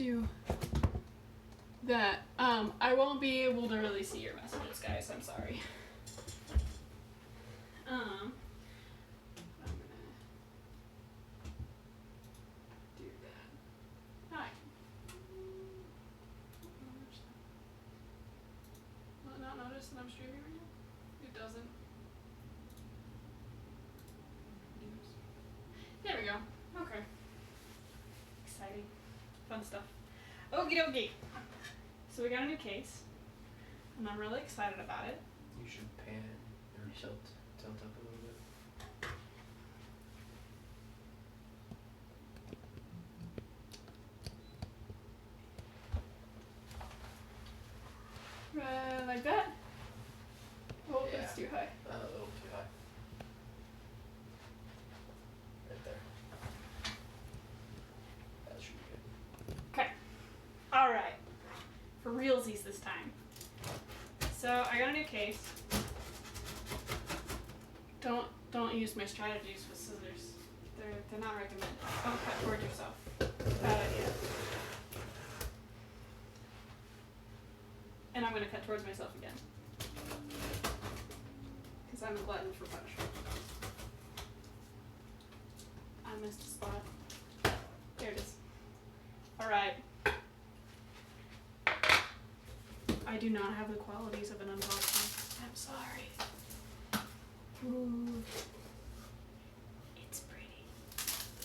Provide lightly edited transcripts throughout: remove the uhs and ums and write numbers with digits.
do that. I won't be able to really see your messages, guys. I'm sorry. I'm gonna do that. Hi. Will it not notice that I'm streaming right now? It doesn't. There we go. Okay. Exciting. Fun stuff. Okie dokie. So we got a new case. And I'm really excited about it. You should pan or tilt up a little bit. Like that? Oh, Yeah. that's too high. A little too high. Right there. That should be good. Okay. Alright. For realsies this time. So I got a new case. Don't use my strategies with scissors. They're not recommended. Don't cut toward yourself. Bad idea. And I'm gonna cut towards myself again. Because I'm a glutton for punishment. I missed a spot. There it is. Alright. I do not have the qualities of an unboxing. I'm sorry. Ooh. It's pretty.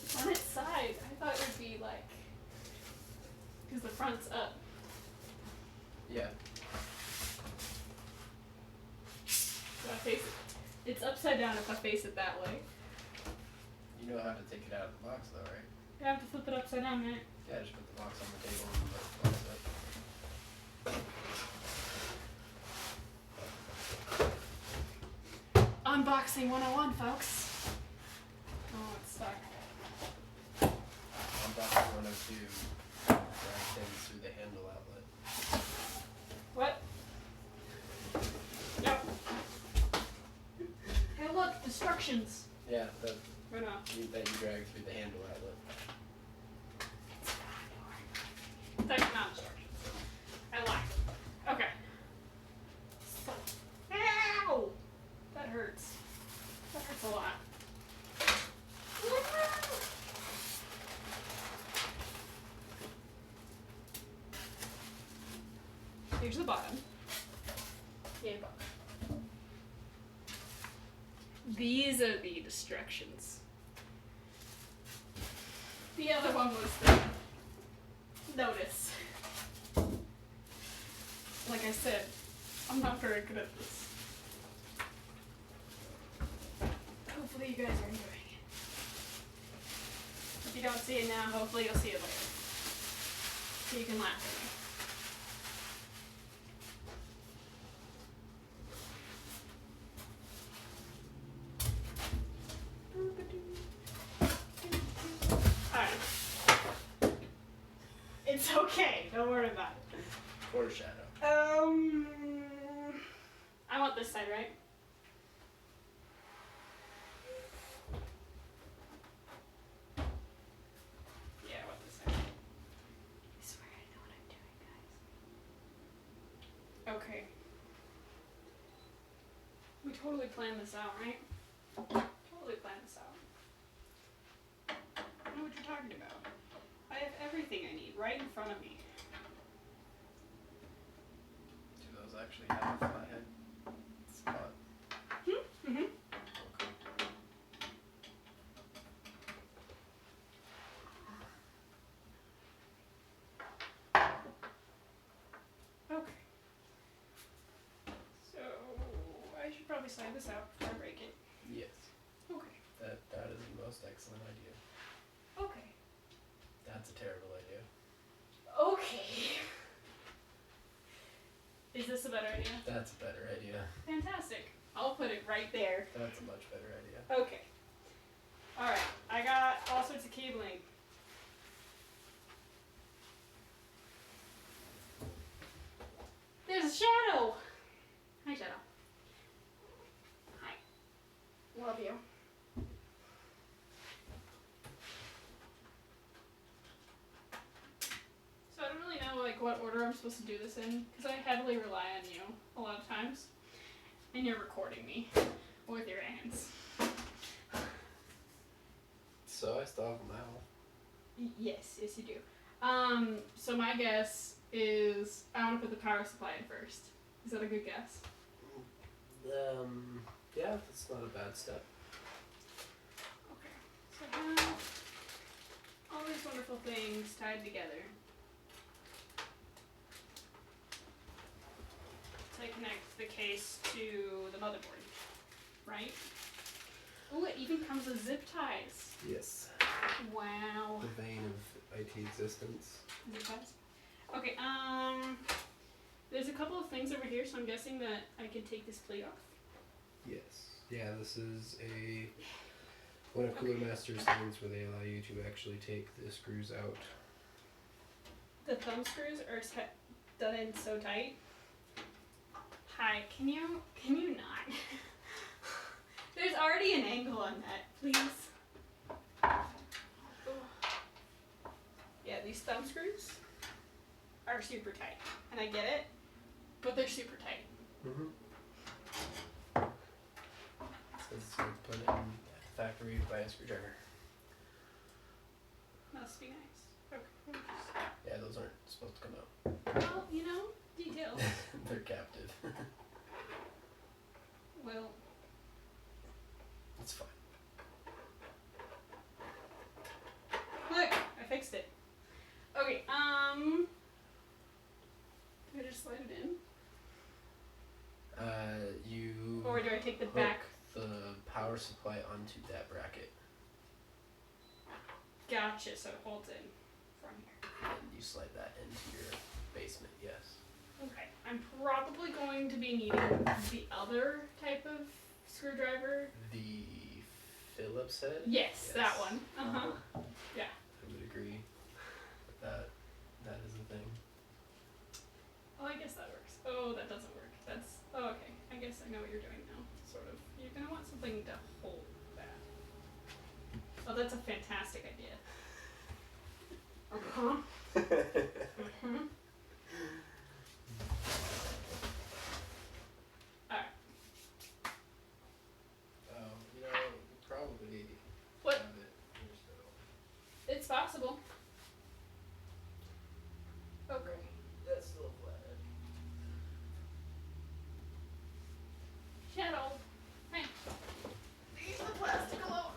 It's on its side. I thought it would be like... Because the front's up. Yeah. So I face it. It's upside down if I face it that way. You know how to take it out of the box though, right? I have to flip it upside down, right? Yeah, just put the box on the table and put the box up. Unboxing 101, folks. Oh, it's stuck. I'm about to run up to drag things through the handle outlet. What? Yep. Hey, look, instructions. Yeah, that Or no? you drag through the handle outlet. That's not instructions. I lied. Okay. So, ow! That hurts. That hurts a lot. Here's the bottom. Yeah, bottom. These are the distractions. The other one was the notice. Like I said, I'm not very good at this. Hopefully you guys are enjoying it. If you don't see it now, hopefully you'll see it later. So you can laugh at me. Alright. It's okay, don't worry about it. Foreshadow. I want this side, right? Yeah, I want this side. I swear I know what I'm doing, guys. Okay. We totally planned this out, right? Totally planned this out. I know what you're talking about. I have everything I need right in front of me. Do those actually have a flathead spot? Mm-hmm. Okay. Okay. So I should probably slide this out before I break it. Yes. Okay. That is the most excellent idea. Okay. That's a terrible idea. Okay. Is this a better idea? That's a better idea. Fantastic. I'll put it right there. That's a much better idea. Okay. Alright. I got all sorts of cabling. There's a shadow! Hi, Shadow. Hi. Love you. what order I'm supposed to do this in, because I heavily rely on you a lot of times, and you're recording me with your hands. So I still have a mouth. Yes, you do. So my guess is I want to put the power supply in first. Is that a good guess? Yeah, that's not a bad step. Okay. So I have all these wonderful things tied together to connect the case to the motherboard, right? Oh, it even comes with zip ties. Yes. Wow. The vein of IT existence. Zip ties. Okay, there's a couple of things over here, so I'm guessing that I can take this plate off. Yes. Yeah, this is one of Cooler Master's things where they allow you to actually take the screws out. The thumb screws are done in so tight. Hi, can you not? There's already an angle on that, please. Yeah, these thumb screws are super tight, and I get it, but they're super tight. Mm-hmm. So it's going to put it in the factory by a screwdriver. Must be nice. Okay. Yeah, those aren't supposed to come out. Well, details. They're captive. Well, It's fine. look, I fixed it. Okay, do I just slide it in? You Or do I take the hook back? the power supply onto that bracket, Gotcha, so it holds in from here. and you slide that into your basement. Yes. Okay, I'm probably going to be needing the other type of screwdriver. The Phillips head. Yes, that one. Uh-huh. Yeah. I would agree that that is a thing. Oh, I guess that works. Oh, that doesn't work. Okay. I guess I know what you're doing now, sort of. You're gonna want something to hold that. Oh, that's a fantastic idea. Uh-huh. Mm-hmm. Alright. You probably What? have it here still. It's possible. Okay. That's still flat. Shadow. Hey. Leave the plastic alone.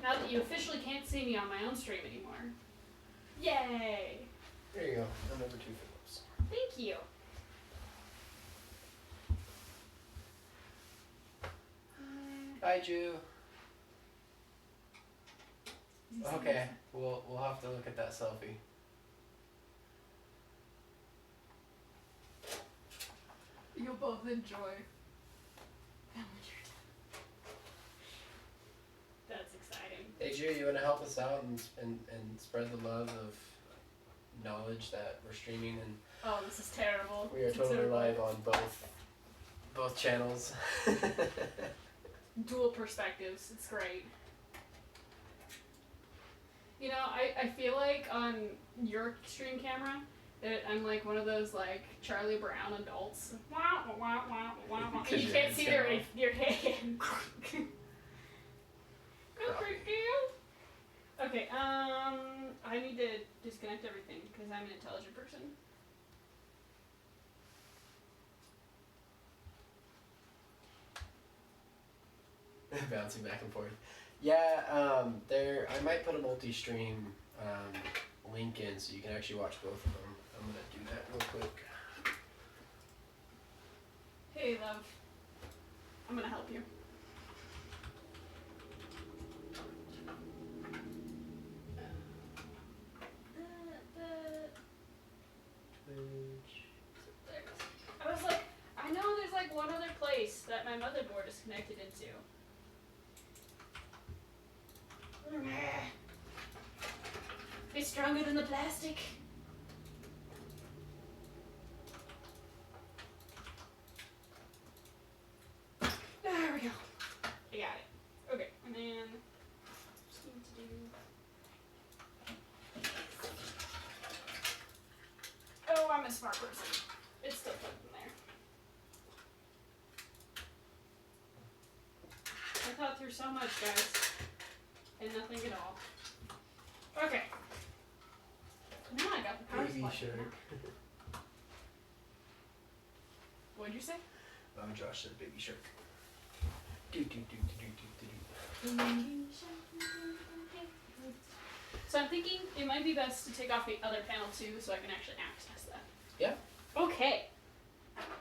Now that you officially can't see me on my own stream anymore. Yay! There you go. And number 2 Phillips. Thank you. Hi, Jew. Okay, we'll have to look at that selfie. You'll both enjoy. That's exciting. Hey, Jew, you want to help us out and spread the love of knowledge that we're streaming, and Oh, this is terrible. we are totally live on both channels. Dual perspectives. It's great. I feel like on your stream camera that I'm like one of those like Charlie Brown adults. Wah, wah, wah, wah, wah, wah. And you can't see your head. Go for it, girl. Okay, I need to disconnect everything because I'm an intelligent person. Bouncing back and forth. Yeah, I might put a multi-stream link in so you can actually watch both of them. I'm gonna do that real quick. Hey, love. I'm gonna help you. I was like, I know there's like one other place that my motherboard is connected into. It's stronger than the plastic. There we go. I got it. Okay, and then just need to do smart person. It's still plugged in there. I thought through so much, guys, and nothing at all. Okay. Now I got the power Baby supply. shark. What'd you say? Oh, Josh said baby shark. Do do do do do do do. So I'm thinking it might be best to take off the other panel too, so I can actually access that. Yeah. Okay.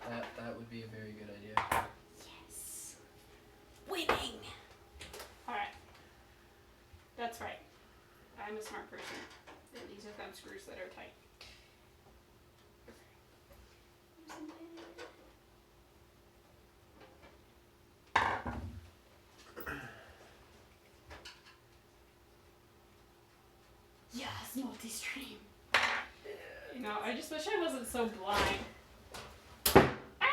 That would be a very good idea. Yes. Winning. All right. That's right. I'm a smart person, and these are thumb screws that are tight. Yes, multi-stream. You know, I just wish I wasn't so blind. Ah!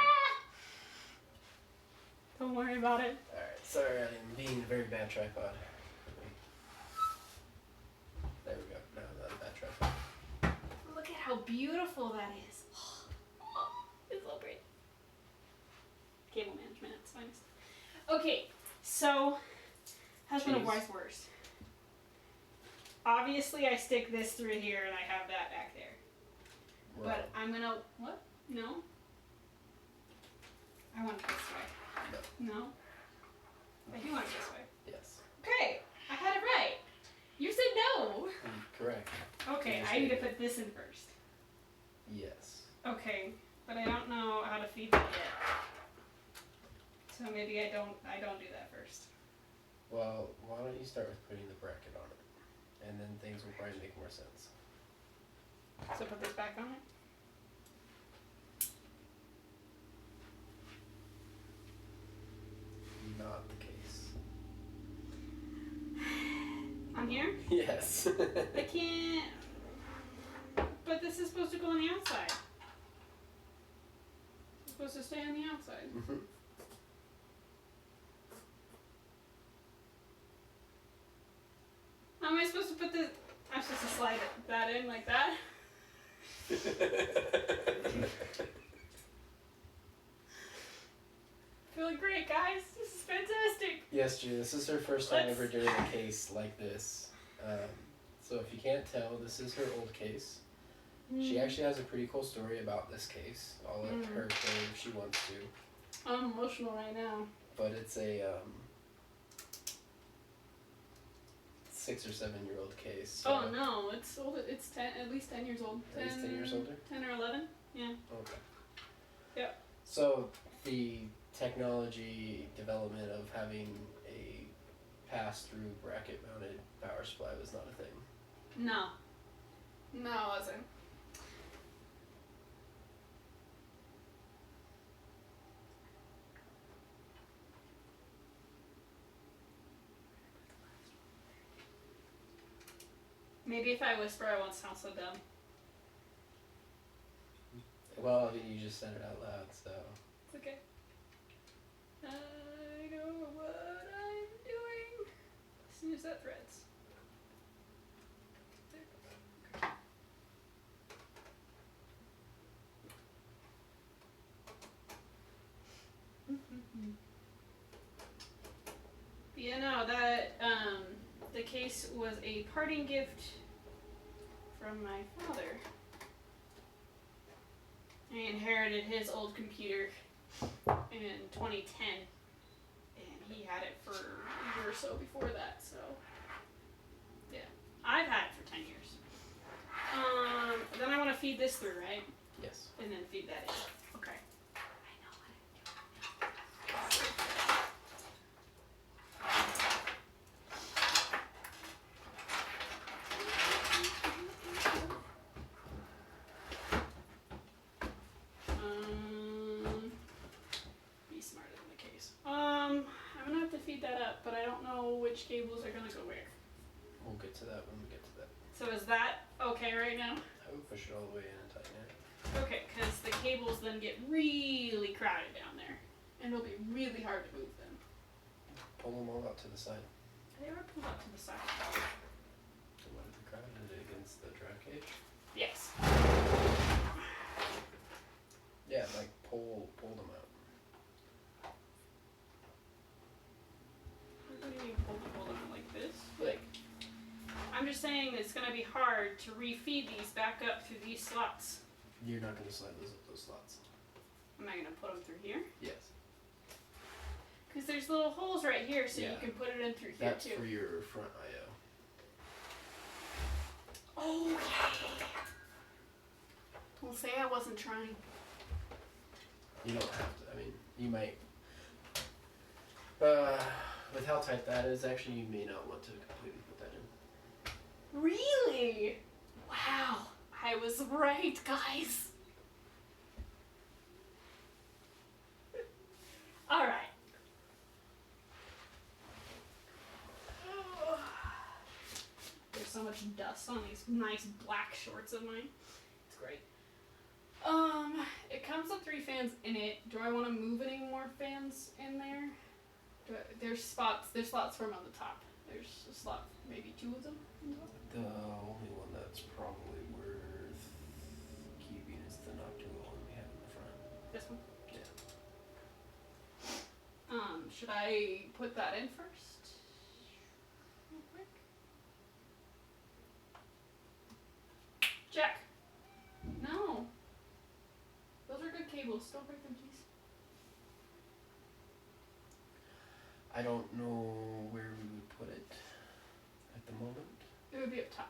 Don't worry about it. Alright, sorry I'm being a very bad tripod. There we go. No, not a bad tripod. Look at how beautiful that is. It's so pretty. Cable management at its finest. Okay, so husband of Jeez. wife's worst. Obviously, I stick this through here and I have that back there. Well, But I'm gonna. What? No? I want it this way. No? I do want it this way. yes. Okay, I had it right. You said no. Correct. Okay, Yes, I need to I did. put this in first. Yes. Okay, but I don't know how to feed that yet. So maybe I don't do that first. Well, why don't you start with putting the bracket on it? And then things will probably make more sense. So put this back on it. Not the case. On here? Yes. I can't. But this is supposed to go on the outside. It's supposed to stay on the outside. Mhm. How am I supposed to put this? I'm supposed to slide that in like that? Feeling great, guys. This is fantastic. Yes, Julie, this is her first time Let's- ever doing a case like this. So if you can't tell, this is her old case. She actually has a pretty cool story about this case. I'll let her tell you if she wants to. I'm emotional right now. But it's a 6 or 7 year old case. So Oh no, it's old. It's 10, at least 10 years old. At least 10 years older? 10 or 11. Yeah. Okay. Yep. So the technology development of having a pass-through bracket-mounted power supply was not a thing. No. No, it wasn't. Maybe if I whisper, I won't sound so dumb. Well, I mean, you just said it out loud, so. It's okay. I know what I'm doing. As soon as that threads. There. Okay. But yeah, no, that the case was a parting gift from my father. I inherited his old computer in 2010, and he had it for a year or so before that. So, yeah, I've had it for 10 years. Then I want to feed this through, right? Yes. And then feed that in. Okay. I know what I'm doing. Be smarter than the case. I'm gonna have to feed that up, but I don't know which cables are gonna go where. We'll get to that when we get to that. So is that okay right now? I would push it all the way in and tighten it. Okay, because the cables then get really crowded down there, and it'll be really hard to move them. Pull them all out to the side. They were pulled up to the side. So what if we crowded it against the drive cage? Yes. I'm just saying it's gonna be hard to refeed these back up through these slots. You're not gonna slide those slots. Am I gonna put them through here? Yes. Because there's little holes right here, so Yeah. you can put it in through here That's too. for your front IO. Okay. Don't say I wasn't trying. You don't have to. I mean, you might. With how tight that is, actually, you may not want to completely put that in. Really? Wow. I was right, guys. All right. There's so much dust on these nice black shorts of mine. It's great. It comes with 3 fans in it. Do I want to move any more fans in there? There's slots for them on the top. There's a slot, maybe 2 of them on top. The only one that's probably worth keeping is the Noctua one we have in the front. This one? Yeah. Should I put that in first? Real quick. Jack! No! Those are good cables. Don't break them, please. I don't know where we would put it at the moment. It would be up top.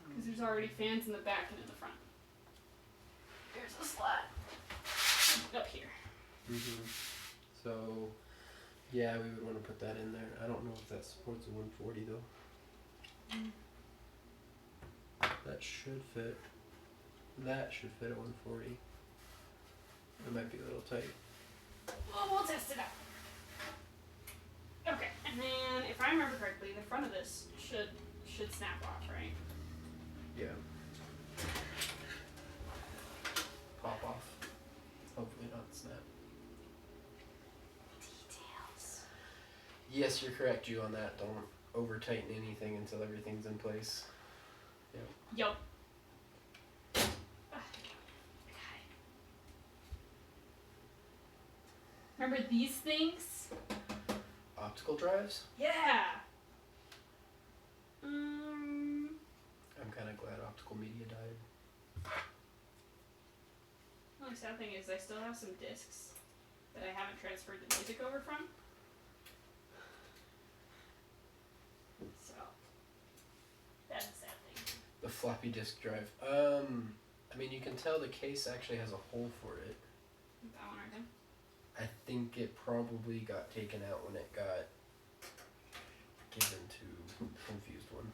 Because there's already fans in the back and in the front. There's a slot. Up here. Mm-hmm. So, yeah, we would want to put that in there. I don't know if that supports a 140 though. That should fit. That should fit a 140. It might be a little tight. Well, we'll test it out. Okay, and then if I remember correctly, the front of this should snap off, right? Yeah. Pop off. Hopefully not snap. Details. Yes, you're correct, you on that. Don't over tighten anything until everything's in place. Yup. Okay. Remember these things? Optical drives? Yeah. I'm kind of glad optical media died. The only sad thing is I still have some discs that I haven't transferred the music over from. So that's a sad thing. The floppy disk drive. I mean, you can tell the case actually has a hole for it. That one right there. I think it probably got taken out when it got given to Confused One.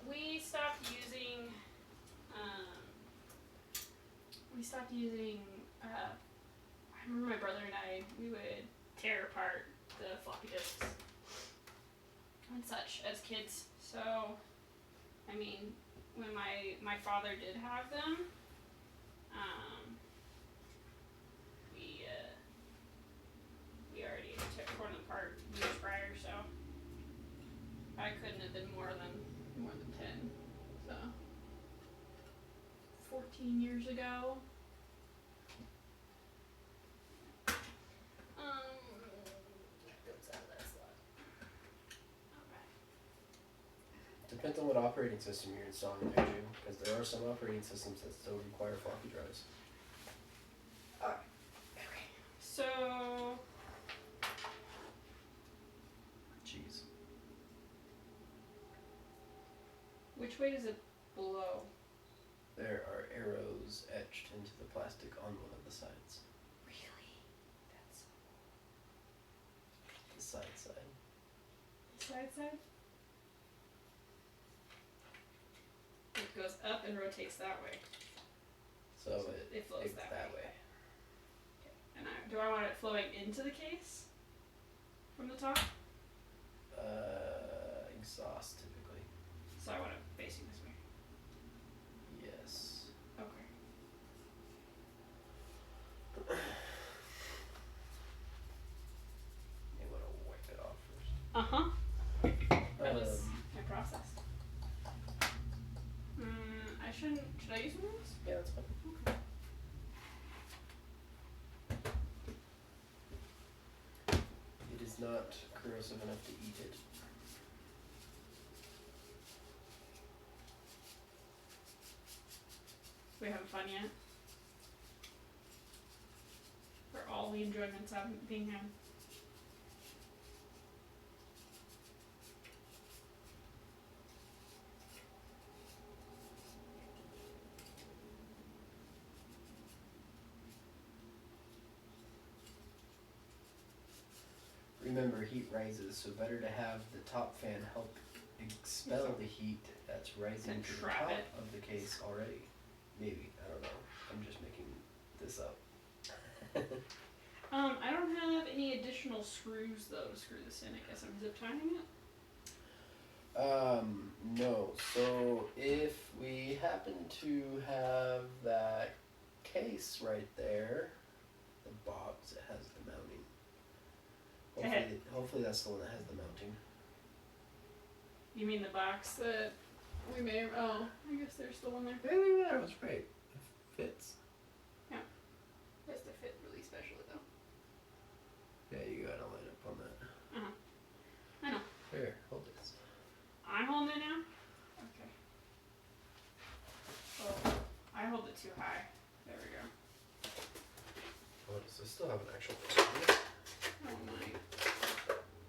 We stopped using, I remember my brother and I, we would tear apart the floppy disks and such as kids. So, I mean, when my father did have them, we already torn them apart years prior, so I couldn't have been more than 10. So 14 years ago. That goes out of that slot. Okay. Depends on what operating system you're installing there too, because there are some operating systems that still require floppy drives. Alright. Okay. So Jeez. which way does it blow? There are arrows etched into the plastic on one of the sides. Really? That's The side. side? It goes up and rotates that way. So It flows it's that that way. way. And do I want it flowing into the case? From the top? Exhaust typically. So I want it facing this way. Yes. Okay. You want to wipe it off first. Uh-huh. That was Um, my process. Should I use one of those? Yeah, that's fine. Okay. It is not corrosive enough to eat it. We having fun yet? Or all the enjoyments being had? Remember, heat rises, so better to have the top fan help expel the heat that's rising to the top of the case already. Maybe, I don't know. I'm just making this up. I don't have any additional screws though to screw this in. I guess I'm zip tying it. No. So if we happen to have that case right there, the box that has the mounting. Hopefully that's the one that has the mounting. You mean the box that we may? Oh, I guess there's still one there. Hey, look at that. That's right. It fits. Yeah. It has to fit really specially though. Yeah, you gotta line up on that. I know. Here, hold this. I'm holding it now? Okay. Oh, I hold it too high. There we go. Oh, does this still have an actual battery? Oh my. It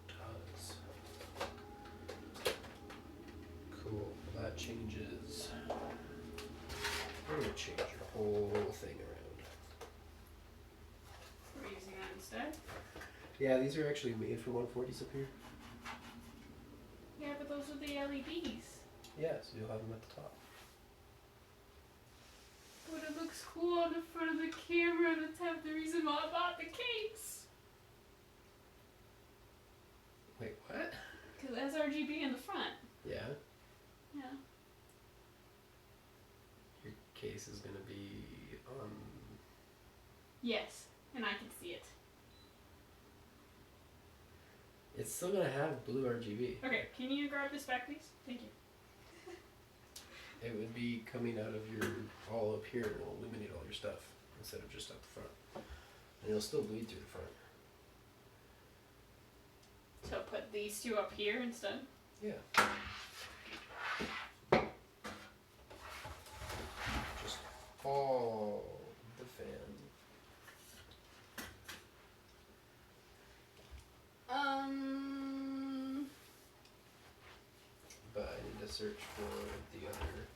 does. Cool. That changes. We're gonna change your whole thing around. Are we using that instead? Yeah, these are actually made for 140s up here. Yeah, but those are the LEDs. Yeah, so you'll have them at the top. But it looks cool on the front of the camera. That's half the reason why I bought the case. Wait, what? Because it has RGB in the front. Yeah? Yeah. Your case is gonna be on... Yes, and I can see it. It's still gonna have blue RGB. Okay, can you grab this back, please? Thank you. It would be coming out of your, all up here, and it'll illuminate all your stuff, instead of just up the front. And it'll still bleed through the front. So put these two up here instead? Yeah. Just all the fan. But I need to search for the other.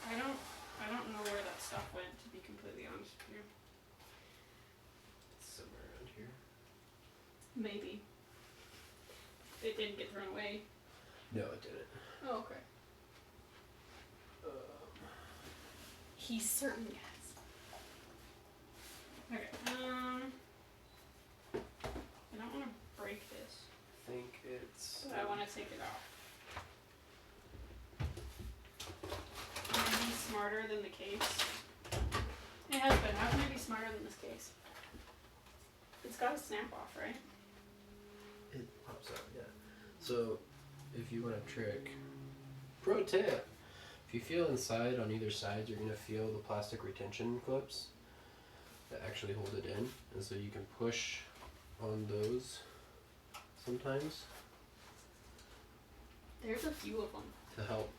I don't know where that stuff went, to be completely honest with you. Somewhere around here. Maybe. It didn't get thrown away. No, it didn't. Oh, okay. He's certain yes. Okay, I don't want to break this, I think it's. but I want to take it off. Maybe smarter than the case. It has been. How can I be smarter than this case? It's got a snap off, right? It pops out, yeah. So, if you want a trick, pro tip: if you feel inside on either side, you're gonna feel the plastic retention clips that actually hold it in, and so you can push on those sometimes There's a few of them. to help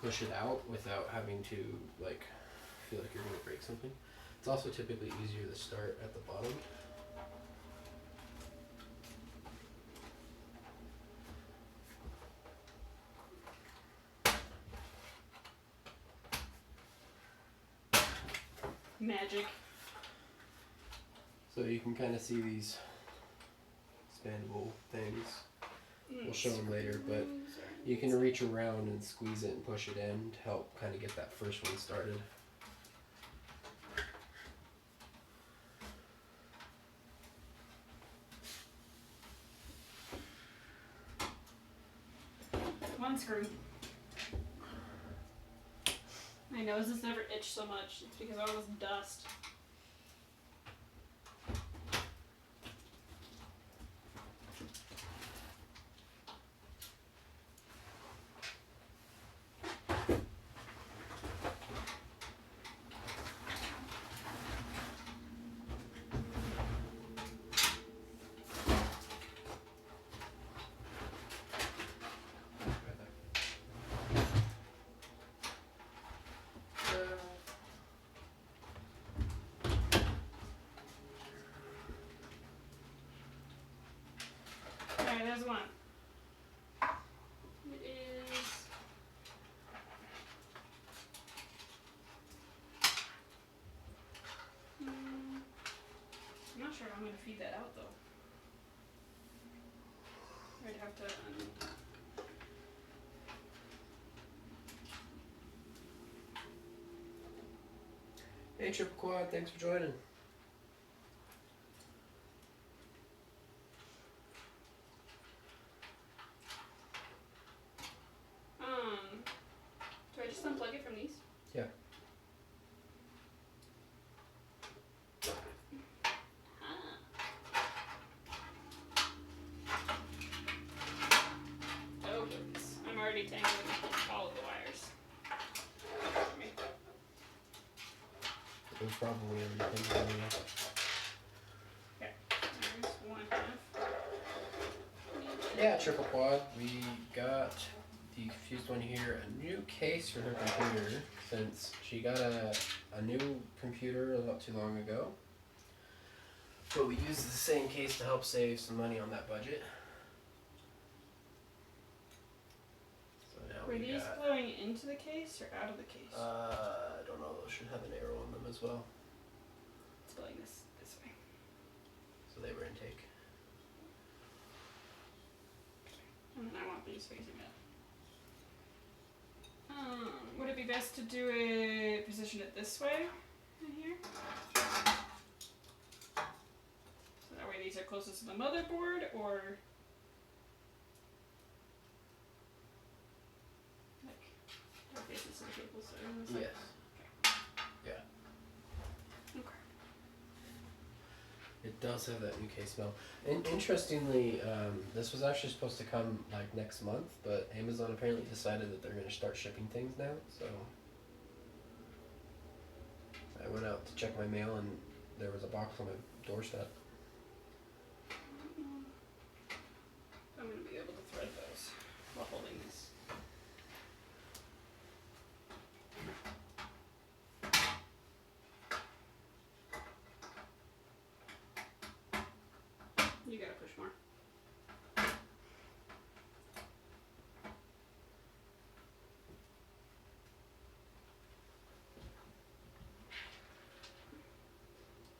push it out without having to like feel like you're gonna break something. It's also typically easier to start at the bottom. Magic. So you can kind of see these expandable things. We'll show them later, but you can reach around and squeeze it and push it in to help kind of get that first one started. One screw. My nose has never itched so much. It's because all this dust. Right there. Okay, there's one. It is. I'm not sure how I'm gonna feed that out though. I'd have to. Hey, Triple Quad, thanks for joining. Do I just unplug it from these? Yeah. Oh goodness, I'm already tangling all of the wires. It was probably everything. Okay, there's one half. Yeah, Triple Quad, we got the Confused One here a new case for her computer since she got a new computer not too long ago. But we used the same case to help save some money on that budget. So now Were we these got, going into the case or out of the case? I don't know, those should have an arrow on them as well. It's going this way. So they were intake. And then I want these facing up. Would it be best to do it, position it this way in here? So that way these are closest to the motherboard, or like faces to the cable, so on this side? Yes. Yeah. Okay. It does have that new case smell. And interestingly, this was actually supposed to come like next month, but Amazon apparently decided that they're going to start shipping things now. So I went out to check my mail, and there was a box on my doorstep. I'm going to be able to thread those while holding this. You gotta push more.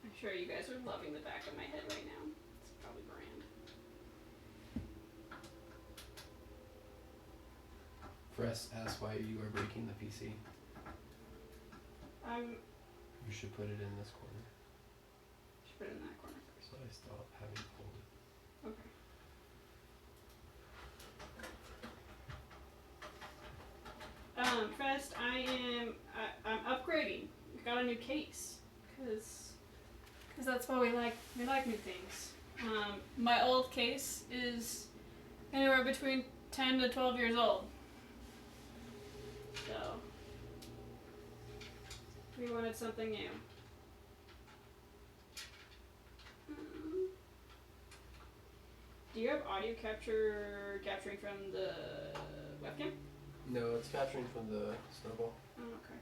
I'm sure you guys are loving the back of my head right now. It's probably brand. Fress asks why you are breaking the PC. You should put it in this corner. Should put it in that corner first. So I stop having to hold it. Okay. First, I'm upgrading. I got a new case, cause that's why we like new things. My old case is anywhere between 10 to 12 years old. So we wanted something new. Do you have audio capturing from the webcam? No, it's capturing from the snowball, Oh, okay.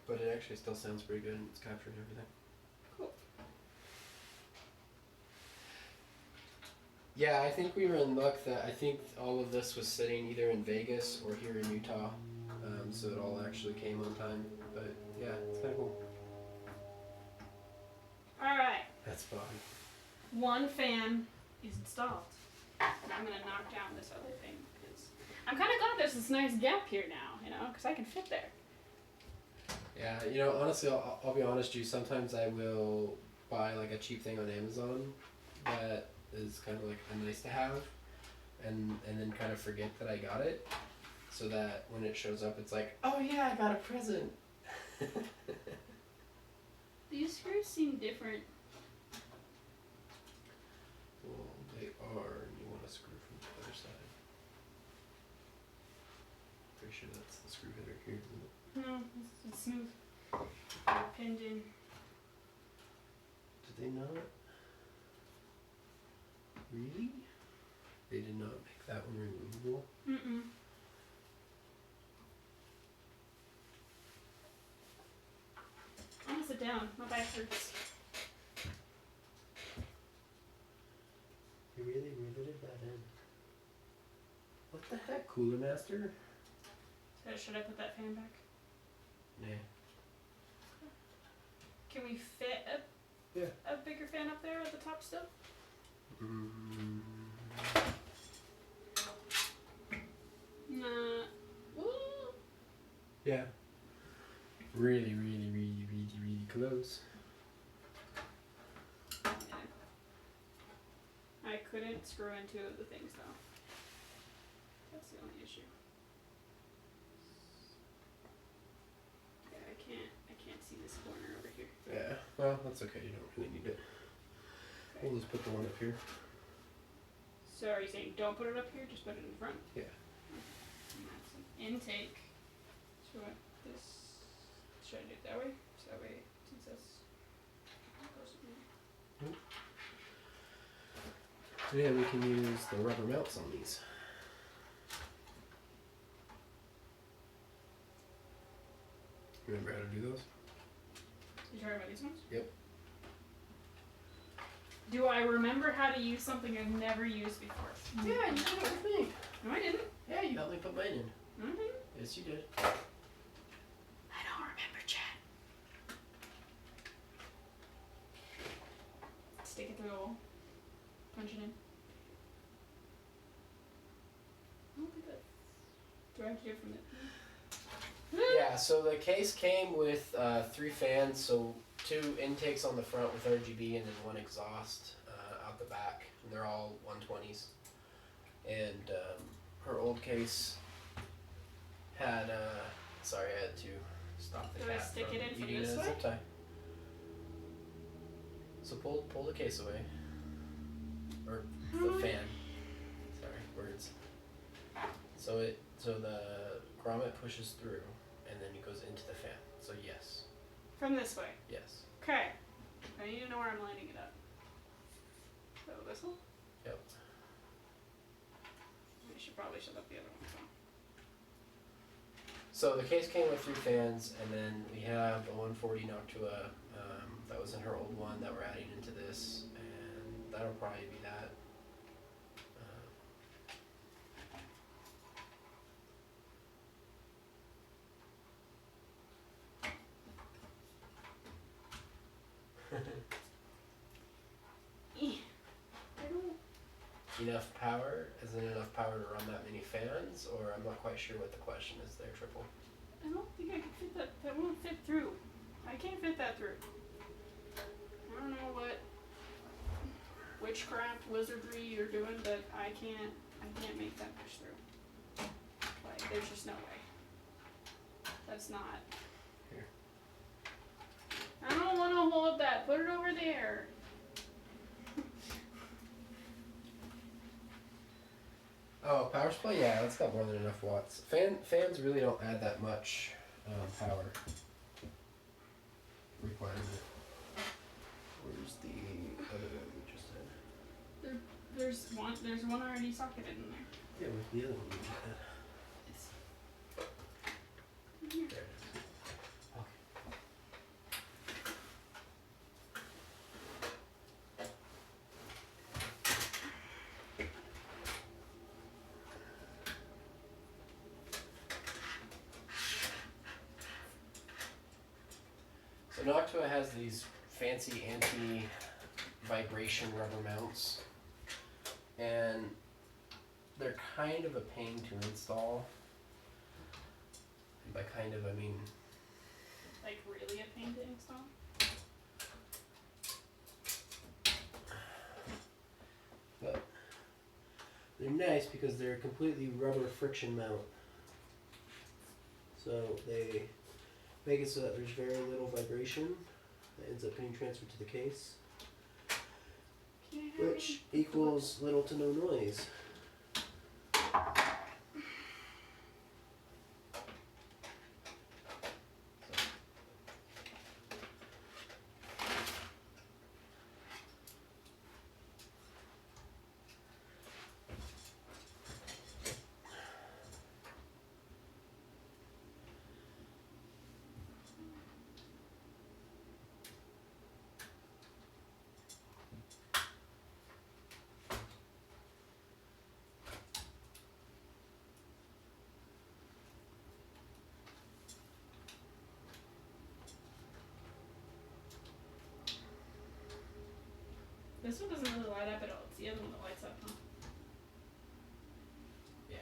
but it actually still sounds pretty good, and it's capturing everything. Cool. Yeah, I think we were in luck that I think all of this was sitting either in Vegas or here in Utah, so it all actually came on time. But yeah, it's kind of cool. Alright, That's fun. one fan is installed. And I'm gonna knock down this other thing, because I'm kind of glad there's this nice gap here now, because I can fit there. Yeah, honestly, I'll be honest, you. Sometimes I will buy like a cheap thing on Amazon that is kind of like a nice to have, and then kind of forget that I got it, so that when it shows up, it's like, oh yeah, I got a present. These screws seem different. Well, they are, and you want to screw from the other side. Pretty sure that's the screw header here, isn't it? No, it's smooth. Pinned in. Did they not? Really? They did not make that one removable? Mm-mm. I'm gonna sit down. My back hurts. You really riveted that in. What the heck, Cooler Master? So should I put that fan back? Nah. Can we fit a bigger fan up there at the top still? Mm. Nah. Ooh. Yeah. Really, really, really, really, really close. Yeah. I couldn't screw in two of the things though. That's the only issue. Yeah, I can't see this corner over here. Yeah. Well, that's okay. You don't really need it. Okay. We'll just put the one up here. So are you saying don't put it up here, just put it in front? Yeah. And that's an intake. So what this should I do it that way? So that way since this goes in there. Yeah, we can use the rubber mounts on these. Remember how to do those? You talking about these ones? Yep. Do I remember how to use something I've never used before? Yeah, you did it with me. No, I didn't. Yeah, you helped me put mine in. Mm-hmm. Yes, you did. I don't remember, Chad. Stick it through the wall. Punch it in. I don't think that. Do I have to do it from the? Yeah, so the case came with 3 fans, so 2 intakes on the front with RGB and then 1 exhaust out the back. And they're all 120s. And her old case had, sorry, I had to stop the Do I cat stick from it in from eating this a way? zip tie. So pull the case away. Or the fan. Sorry, words. So the grommet pushes through and then it goes into the fan. So yes. From this way. Yes. Okay. I need to know where I'm lining it up. So this one? Yep. I should probably shut up the other one. So the case came with 3 fans, and then we have a 140 Noctua that was in her old one that we're adding into this, and that'll probably be that. I don't. Enough power? Isn't enough power to run that many fans? Or I'm not quite sure what the question is there, Triple. I don't think I can fit that. That won't fit through. I can't fit that through. I don't know what witchcraft wizardry you're doing, but I can't make that push through. Like, there's just no way. That's not. Here. I don't want to hold that. Put it over there. Oh, power supply? Yeah, that's got more than enough watts. Fans really don't add that much power requirement. Where's the other one we just had? There's one already socketed in there. Yeah, where's the other one we just had? It's in here. There it is. Okay. So Noctua has these fancy anti-vibration rubber mounts, and they're kind of a pain to install. And by kind of, I mean Like really a pain to install. but they're nice because they're a completely rubber friction mount. So they make it so that there's very little vibration that ends up being transferred to the case, which equals little to no noise. This one doesn't really light up at all. It's the other one that lights up, huh? Yeah.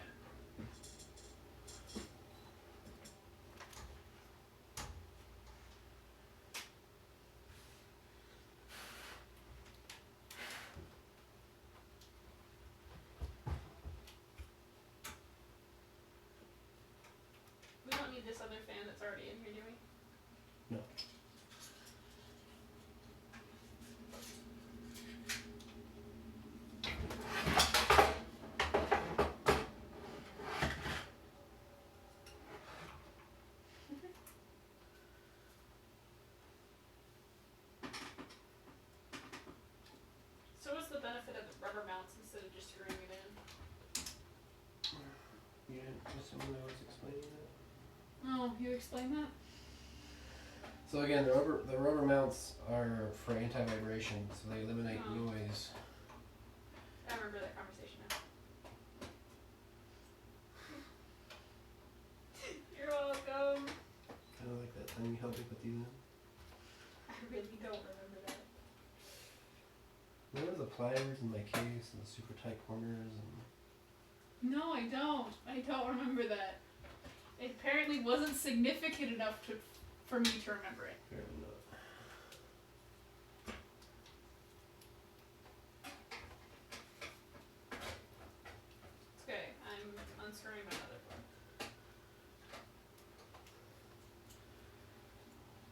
We don't need this other fan that's already in here, do we? No. So what's the benefit of the rubber mounts instead of just screwing it in? You didn't just someone that was explaining that? Oh, you explain that? So again, the rubber mounts are for anti-vibration, so they eliminate Oh. noise. I remember that conversation now. You're welcome. Kind of like that thing you helped me put these in. I really don't remember that. Remember the pliers in my case and the super tight corners and No, I don't. I don't remember that. It apparently wasn't significant enough for me to remember it. apparently not. It's okay. I'm unscrewing my other plug.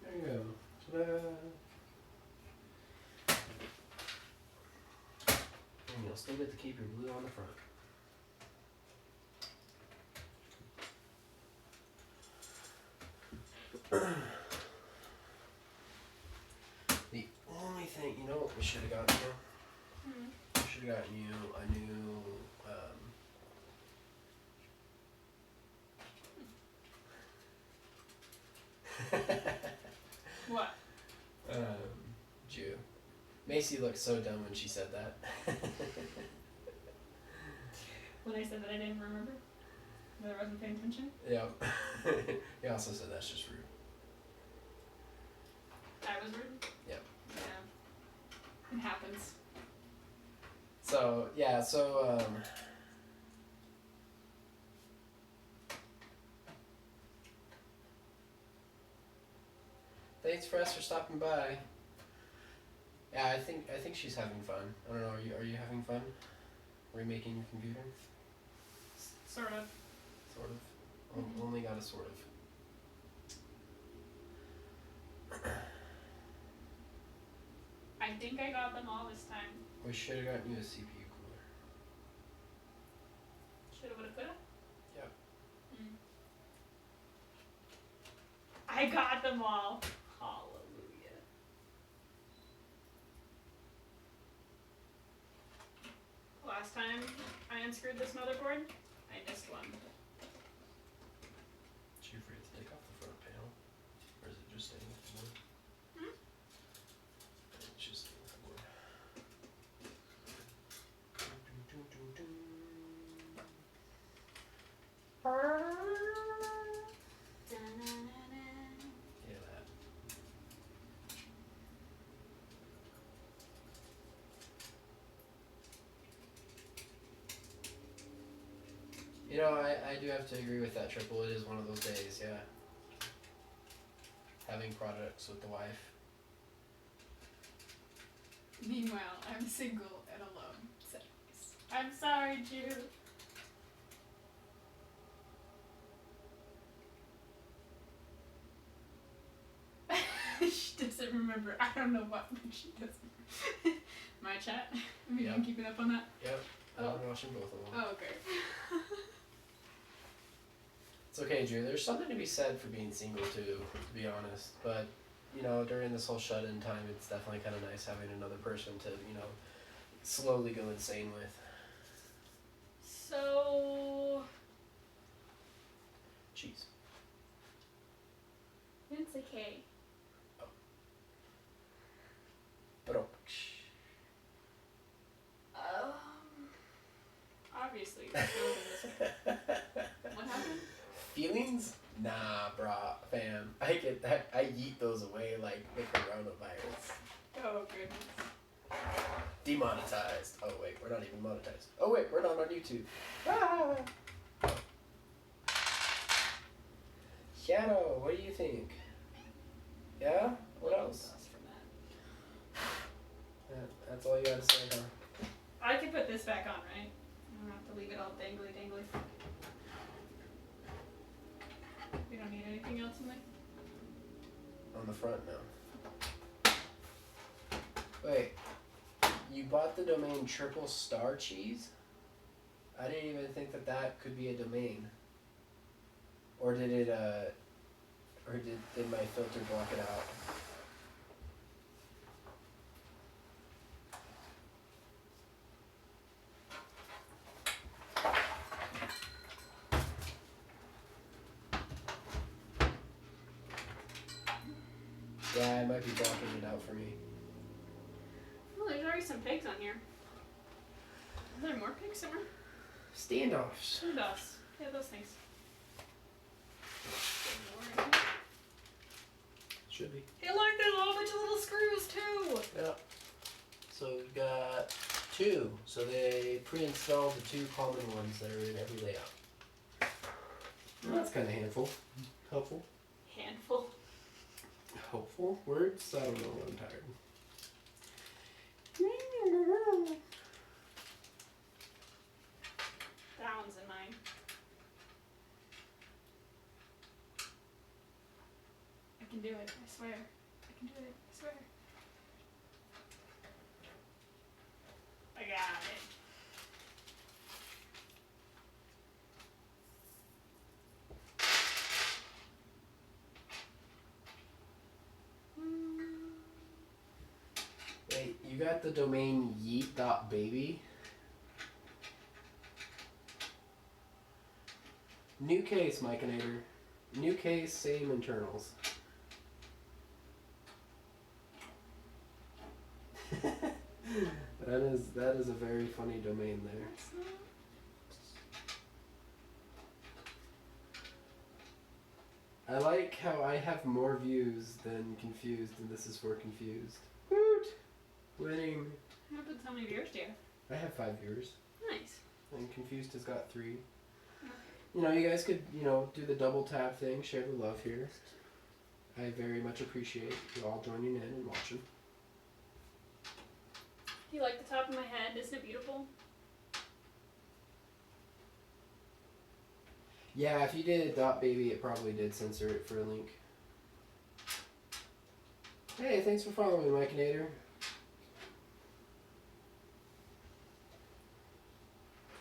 There you go. Ta-da! And you'll still get to keep your blue on the front. The only thing, you know what we should have gotten you? We should have gotten you a new, What? Jew. Macy looked so dumb when she said that. When I said that I didn't remember? That I wasn't paying attention? Yeah. He also said that's just rude. I was rude? Yep. Yeah. It happens. So, yeah, thanks for us for stopping by. Yeah, I think she's having fun. I don't know, are you having fun? Remaking your computer? Sort of. Sort of. Only got a sort of. I think I got them all this time. We should have gotten you a CPU cooler. Shoulda, woulda, coulda? Yep. I got them all. Hallelujah. Last time I unscrewed this motherboard, I missed one. Did you forget to take off the front panel? Or is it just staying with the board? It's just staying with the board. Yeah, that. You know, I do have to agree with that, Triple. It is one of those days, yeah. Having projects with the wife. Meanwhile, I'm single and alone. I'm sorry, Jew. She doesn't remember. I don't know what, but she doesn't. My chat? Have you been Yep. keeping up on that? Yep. Oh. I've been watching both of them. Oh, okay. It's okay, Drew. There's something to be said for being single too, to be honest. But, you know, during this whole shut-in time, it's definitely kind of nice having another person to, you know, slowly go insane with. So, Jeez. I didn't say K. But Obviously, you're feeling this way. What happened? feelings? Nah, brah, fam. I yeet those away like the coronavirus. Oh, goodness. Demonetized. Oh wait, we're not even monetized. Oh wait, we're not on YouTube. Ah! Shadow, what do you think? Yeah? What else? That's all you gotta say, huh? I can put this back on, right? I don't have to leave it all dangly dangly. We don't need anything else in there? On the front now. Wait, you bought the domain triple star cheese? I didn't even think that that could be a domain. Or did it, or did my filter block it out? Yeah, it might be blocking it out for me. Oh, there's already some pigs on here. Are there more pigs somewhere? Standoffs. Standoffs. Yeah, those things. Should be. Hey look, there's a whole bunch of little screws too! Yep. So we've got two. So they pre-installed the two common ones that are in every layout. Well, that's kind of helpful. Handful. Hopeful words? I don't know. I'm tired. That one's in mine. I can do it, I swear. I can do it, I swear. I got it. Wait, you got the domain yeet.baby? New case, Myconator. New case, same internals. that is a very funny domain there. That's not... I like how I have more views than confused, and this is for confused. Woot! Winning. How many viewers do you have? I have 5 viewers, Nice. and confused has got 3. Okay. You know, you guys could, do the double tap thing, share the love here. I very much appreciate you all joining in and watching. Do you like the top of my head? Isn't it beautiful? Yeah, if you did .baby, it probably did censor it for a link. Hey, thanks for following, Myconator.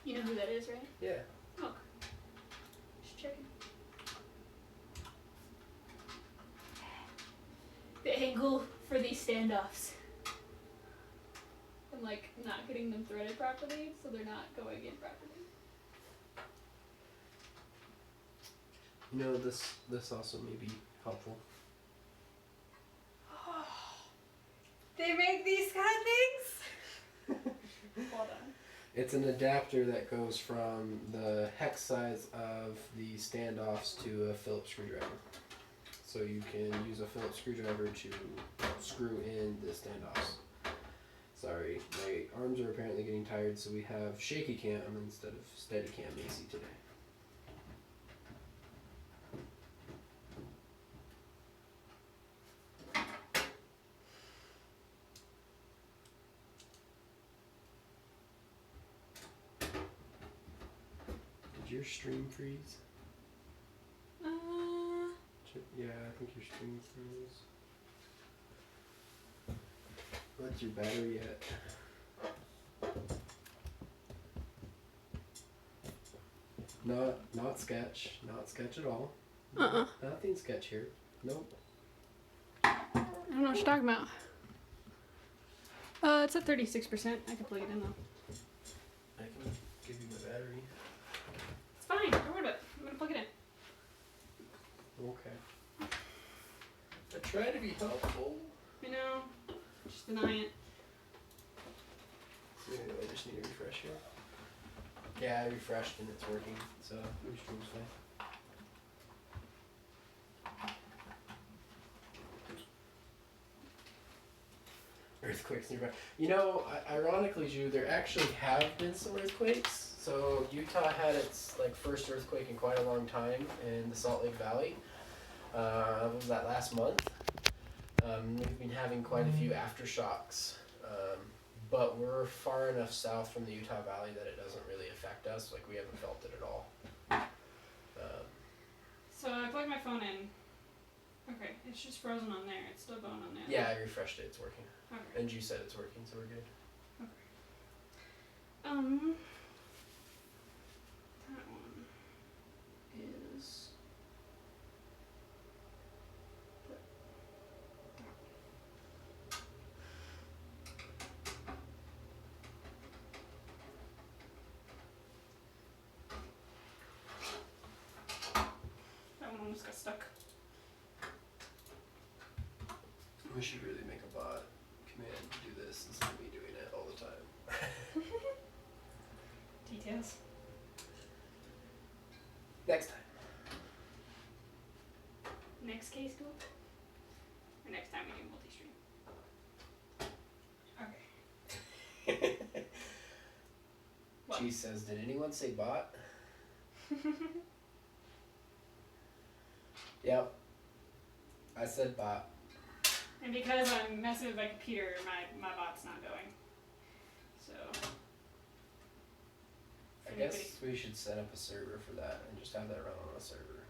You know who that is, right? Yeah. Oh. Just checking. The angle for these standoffs. I'm like not getting them threaded properly, so they're not going in properly. This also may be helpful. They make these kind of things? Well done. It's an adapter that goes from the hex size of the standoffs to a Phillips screwdriver. So you can use a Phillips screwdriver to screw in the standoffs. Sorry, my arms are apparently getting tired, so we have shaky cam instead of steady cam AC today. Did your stream freeze? Yeah, I think your stream froze. What's your battery at? Not sketch. Not sketch at all. Nothing sketch here. Nope. I don't know what you're talking about. It's at 36%. I can plug it in though. I can give you my battery. It's fine. Don't worry about it. I'm gonna plug it in. Okay. I try to be helpful. You know, just deny it. So I just need to refresh here. Yeah, I refreshed and it's working, so your stream's fine. earthquakes nearby. You know, ironically, Drew, there actually have been some earthquakes. So Utah had its like first earthquake in quite a long time in the Salt Lake Valley. Was that last month? We've been having quite a few aftershocks, but we're far enough south from the Utah Valley that it doesn't really affect us. Like we haven't felt it at all. So I plugged my phone in. Okay, it's just frozen on there. It's still going on there. Yeah, I refreshed it. It's working. Okay. And you said it's working, so we're good. That one is. That one almost got stuck. We should really make a bot command to do this instead of me doing it all the time. Details. Next time. Next case go? Or next time we do multi-stream? Okay. What? She says, did anyone say bot? Yep. I said bot. And because I'm messing with my computer, my bot's not going. So. I guess we should set up a server for that and just have that run on a server.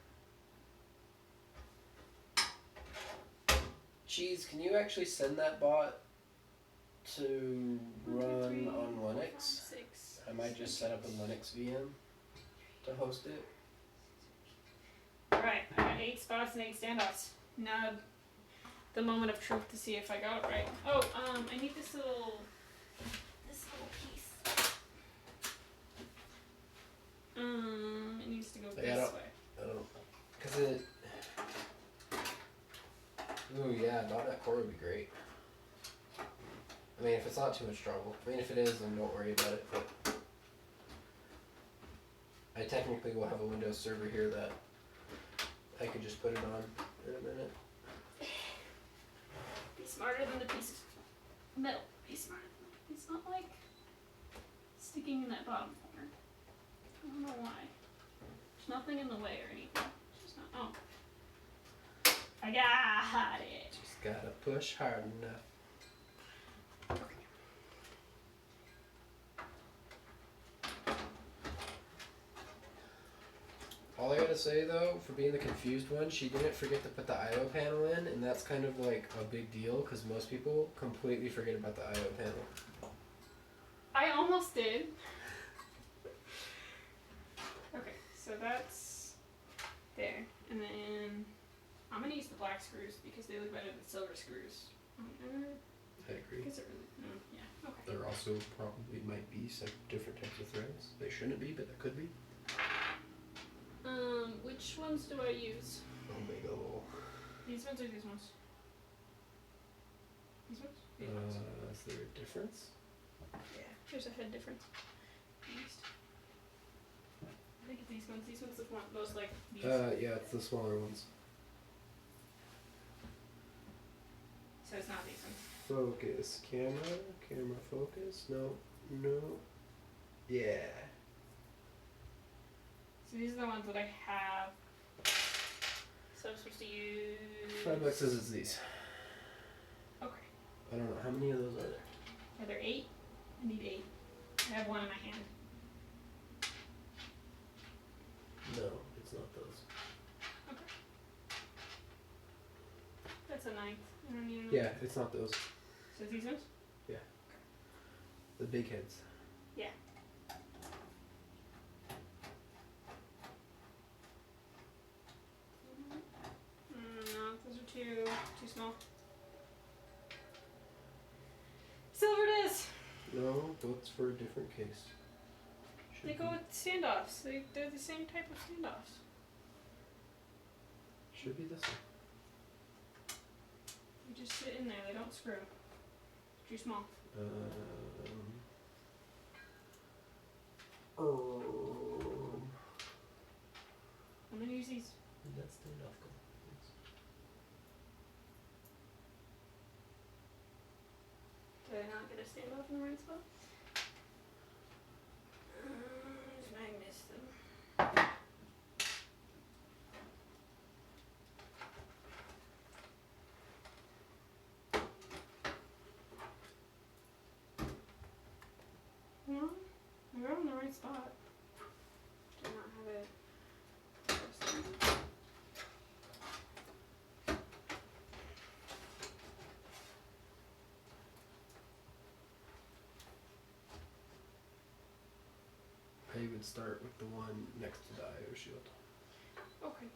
Cheese, can you actually send that bot to run on Linux? I might just set up a Linux VM to host it. Alright, I got 8 spots and 8 standoffs. Now the moment of truth to see if I got it right. Oh, I need this little piece. It needs to go this way. I don't, cause it. Ooh yeah, .NET Core would be great. I mean, if it's not too much trouble. I mean, if it is, then don't worry about it. But I technically will have a Windows server here that I could just put it on in a minute. Be smarter than the piece of metal. Be smarter than the piece. Not like sticking in that bottom corner. I don't know why. There's nothing in the way or anything. It's just not. Oh. I got it. Just gotta push hard enough. Okay. All I gotta say though, for being the confused one, she didn't forget to put the I/O panel in, and that's kind of like a big deal because most people completely forget about the I/O panel. I almost did. Okay, so that's there, and then I'm gonna use the black screws because they look better than silver screws. I agree. Guess it really, yeah, okay. There also probably might be some different types of threads. They shouldn't be, but there could be. Which ones do I use? Omega little. These ones or these ones? These ones? These ones. Is there a difference? Yeah, there's a head difference. At least. I think it's these ones. These ones look most like these. Yeah, it's the smaller ones. So it's not these ones. Focus. Camera focus. No. Yeah. So these are the ones that I have. So I'm supposed to use. Fredbeck says it's these. Okay. I don't know. How many of those are there? Are there 8? I need 8. I have one in my hand. No, it's not those. Okay. That's a 9th. I don't need another. Yeah, it's not those. So these ones? The big heads. Yeah. No, those are too small. Silver it is! No, that's for a different case. They go with standoffs. They're the same type of standoffs. Should be this one. They just sit in there. They don't screw. Too small. I'm gonna use these. That's standoff goal. not get a standoff in the right spot. I missed them. No, they're in the right spot. Do not have it. I would start with the one next to the IO shield. Okay.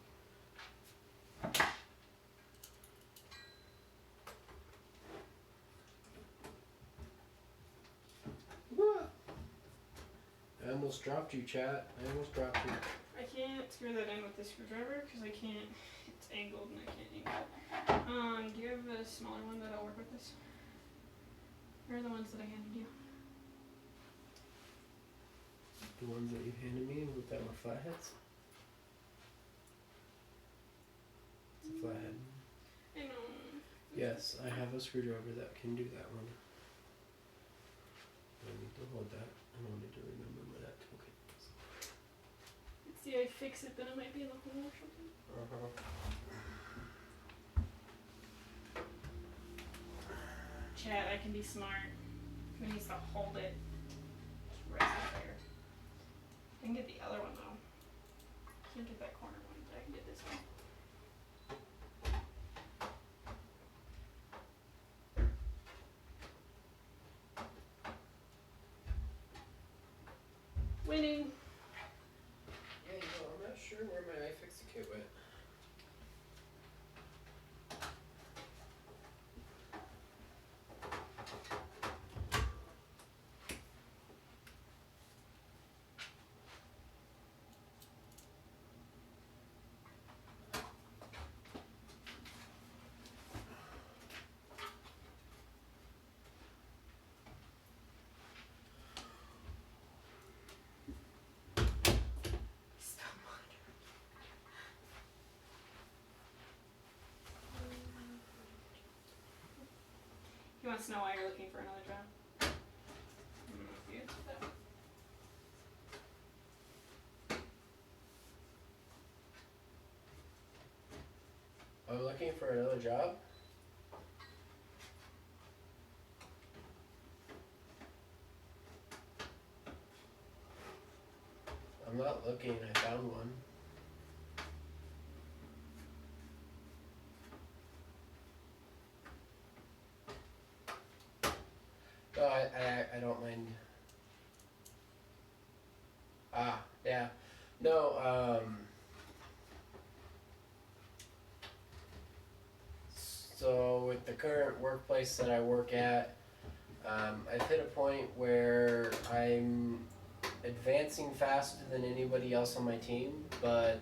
I almost dropped you, chat. I almost dropped you. I can't screw that in with the screwdriver because I can't. It's angled and I can't angle it. Do you have a smaller one that'll work with this? Or the ones that I handed you? The ones that you handed me with that were flatheads? It's a flathead. I know. Yes, I have a screwdriver that can do that one. I need to hold that. I don't need to remember where that toolkit is. See, I fix it, then it might be in the hole or something. Chat, I can be smart. Who needs to hold it? Just right there. I can get the other one though. Can't get that corner one, but I can get this one. Winning. Yeah, you know, I'm not sure where my iFixit kit went. He wants to know why you're looking for another job. You answer that. I'm looking for another job. I'm not looking, I found one. No, I don't mind. Ah, yeah. No, so with the current workplace that I work at, I've hit a point where I'm advancing faster than anybody else on my team, but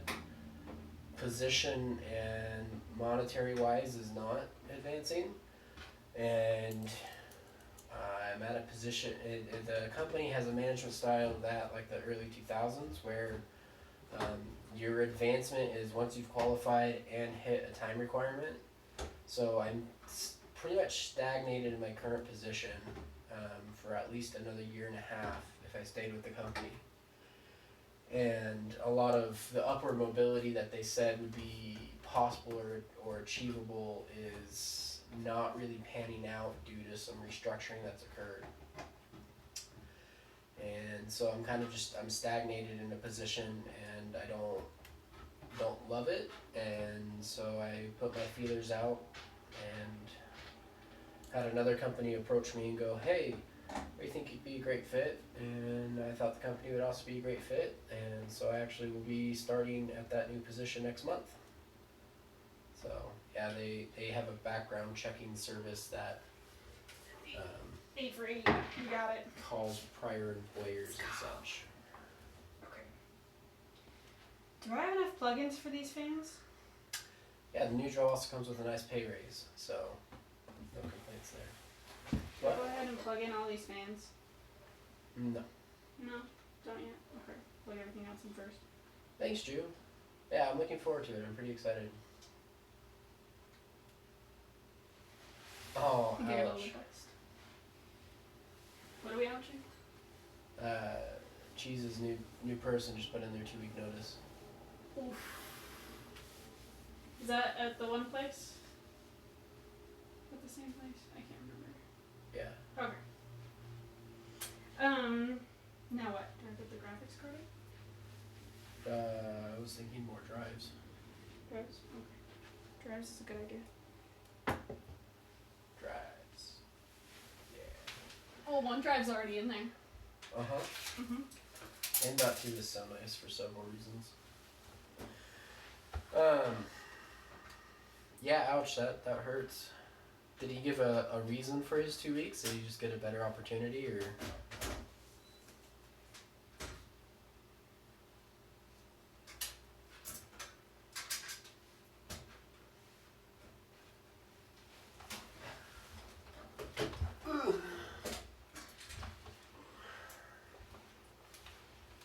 position and monetary wise is not advancing. And I'm at a position, the company has a management style of that, like the early 2000s, where your advancement is once you've qualified and hit a time requirement. So I'm pretty much stagnated in my current position for at least another year and a half if I stayed with the company. And a lot of the upward mobility that they said would be possible or achievable is not really panning out due to some restructuring that's occurred. And so I'm kind of I'm stagnated in a position and I don't love it, and so I put my feelers out and had another company approach me and go, hey, we think you'd be a great fit, and I thought the company would also be a great fit, and so I actually will be starting at that new position next month. So yeah, they have a background checking service that Avery, you got it. calls prior employers and such. Okay. Do I have enough plugins for these fans? Yeah, the new draw also comes with a nice pay raise, so no complaints there. What? Go ahead and plug in all these fans. No. No, don't yet. Okay, plug everything else in first. Thanks, Drew. Yeah, I'm looking forward to it. I'm pretty excited. Oh, Get a little ouch. bit. What are we ouching? Cheese's new person just put in their 2-week notice. Oof. Is that at the one place? At the same place? I can't remember. Yeah. Okay. Now what? Do I put the graphics card in? I was thinking more drives. Drives? Okay. Drives is a good idea. Drives. Yeah. Oh, OneDrive's already in there. Uh-huh. Mm-hmm. And .2 is so nice for several reasons. Yeah, ouch, that hurts. Did he give a reason for his 2 weeks? Did he just get a better opportunity, or?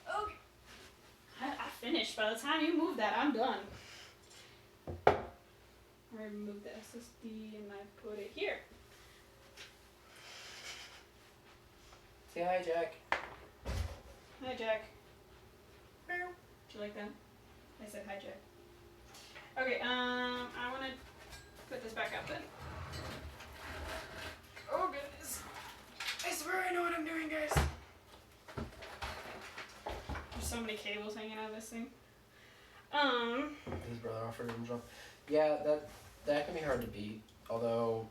Okay. I finished. By the time you move that, I'm done. I removed the SSD and I put it here. Say hi, Jack. Hi, Jack. Did you like that? I said hi, Jack. Okay, I want to put this back up then. Oh, goodness. I swear I know what I'm doing, guys. There's so many cables hanging out of this thing. His brother offered him a job. Yeah, that can be hard to beat. Although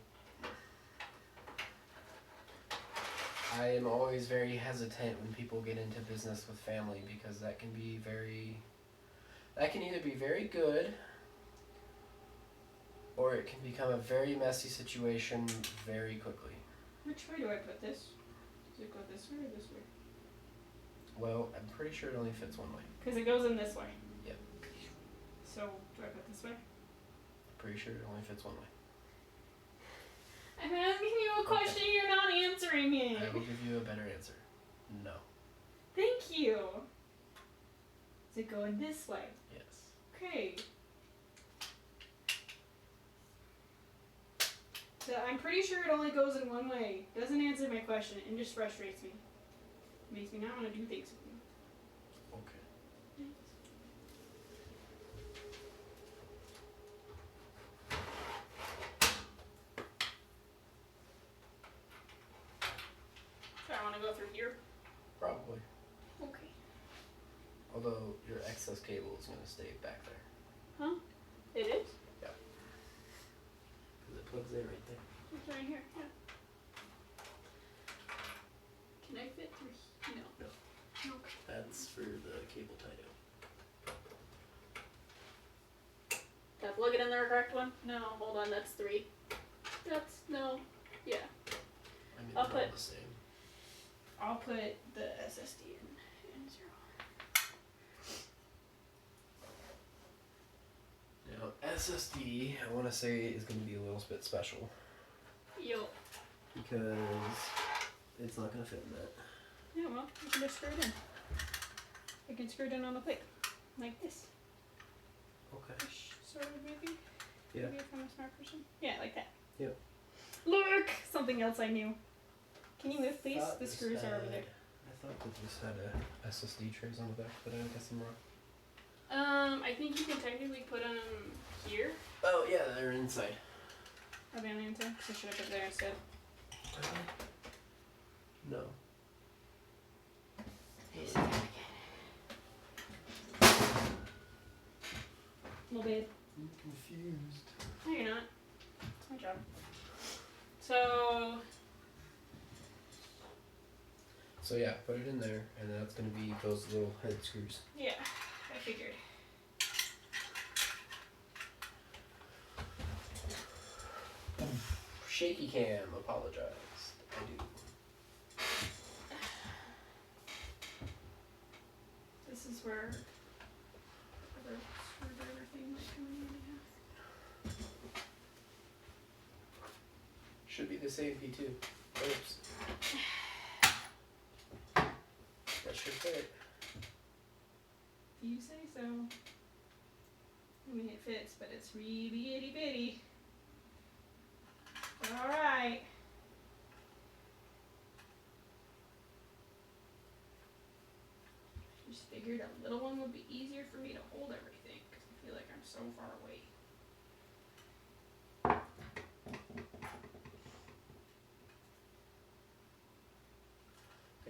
I am always very hesitant when people get into business with family, because that can either be very good, or it can become a very messy situation very quickly. Which way do I put this? Does it go this way or this way? Well, I'm pretty sure it only fits one way. Because it goes in this way. Yep. So, do I put this way? Pretty sure it only fits one way. I'm asking you a question, you're not answering it. I will give you a better answer. No. Thank you. Is it going this way? Yes. Okay. So I'm pretty sure it only goes in one way. Doesn't answer my question and just frustrates me. Makes me not want to do things with you. Okay. So I want to go through here. Probably. Okay. Although your excess cable is going to stay back there. Huh? It is? Because it plugs in right there. It's right here. Yeah. Can I fit through? No. No. Okay. That's for the cable tie-down. Did I plug it in the correct one? No. Hold on. That's 3. That's no. Yeah. I mean, I'll they're all put- the same. I'll put the SSD in 0. Now, SSD, I want to say, is going to be a little bit special, Yo. because it's not going to fit in that. Yeah, well, you can just screw it in. I can screw it in on the plate. Like this. Okay. Sort of, maybe? Yeah. Maybe if I'm a smart person. Yeah, like that. Yep. Look! Something else I knew. Can you move, please? Thought The this screws are over there. I thought that this had a SSD trays on the back, but I guess I'm wrong. I think you can technically put them here. Oh, yeah, they're inside. Are they on the inside? So should I put it there instead? No. Well, babe. I'm confused. No, you're not. It's my job. So, So yeah, put it in there, and that's going to be those little head screws. yeah, I figured. Shaky cam, apologize. I do. This is where the screwdriver thing might come in handy. Should be the same P2. Oops. That should fit. Do you say so? I mean, it fits, but it's really itty bitty. Alright. Just figured a little one would be easier for me to hold everything because I feel like I'm so far away.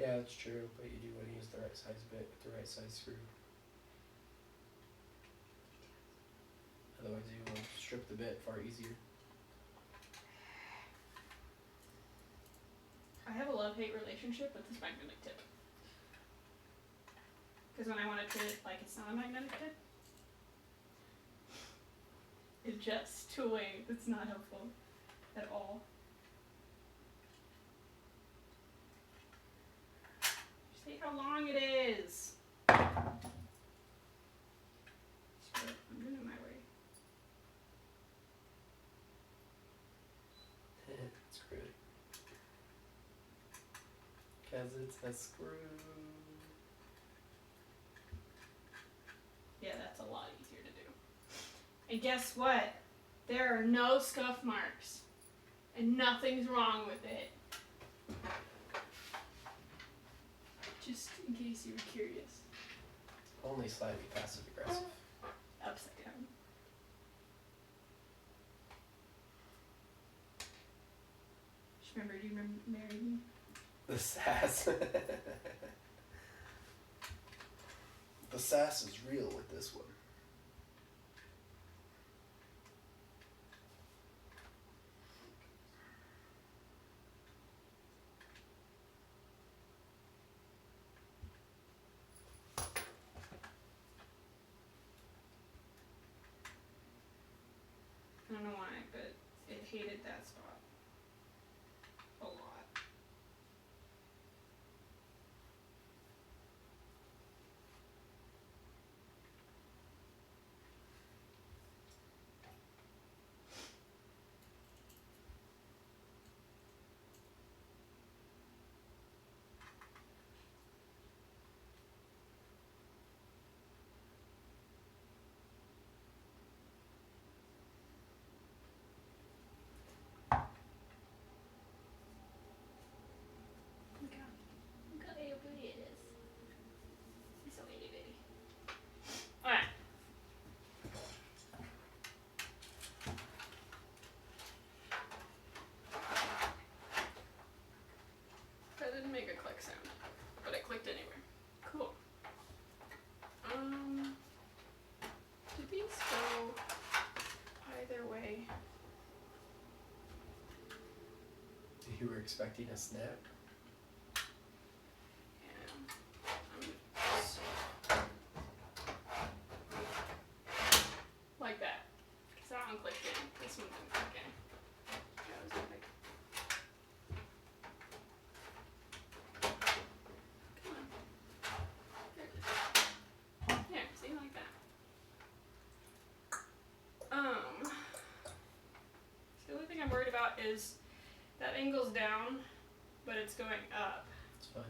Yeah, that's true, but you do want to use the right size bit with the right size screw. Otherwise you will strip the bit far easier. I have a love-hate relationship with this magnetic tip. Because when I want to treat it like it's not a magnetic tip, it adjusts to a way that's not helpful at all. See how long it is. Screw it, I'm doing it my way. Screw it. Cause it's a screw. Yeah, that's a lot easier to do. And guess what? There are no scuff marks. And nothing's wrong with it. Just in case you were curious. Only slightly passive aggressive. Upside down. Just remember, do you remember marrying me? The sass. The sass is real with this one. I don't know why, but it hated that spot a lot. Look how itty bitty it is. It's so itty bitty. Alright. That didn't make a click sound, but it clicked anyway. Cool. Did these go either way? You were expecting a snap? Like that. Because that one clicked in. This one didn't click in. That was epic. Come on. There it is. Yeah, see, like that. So the only thing I'm worried about is that angle's down, but it's going up. It's fine.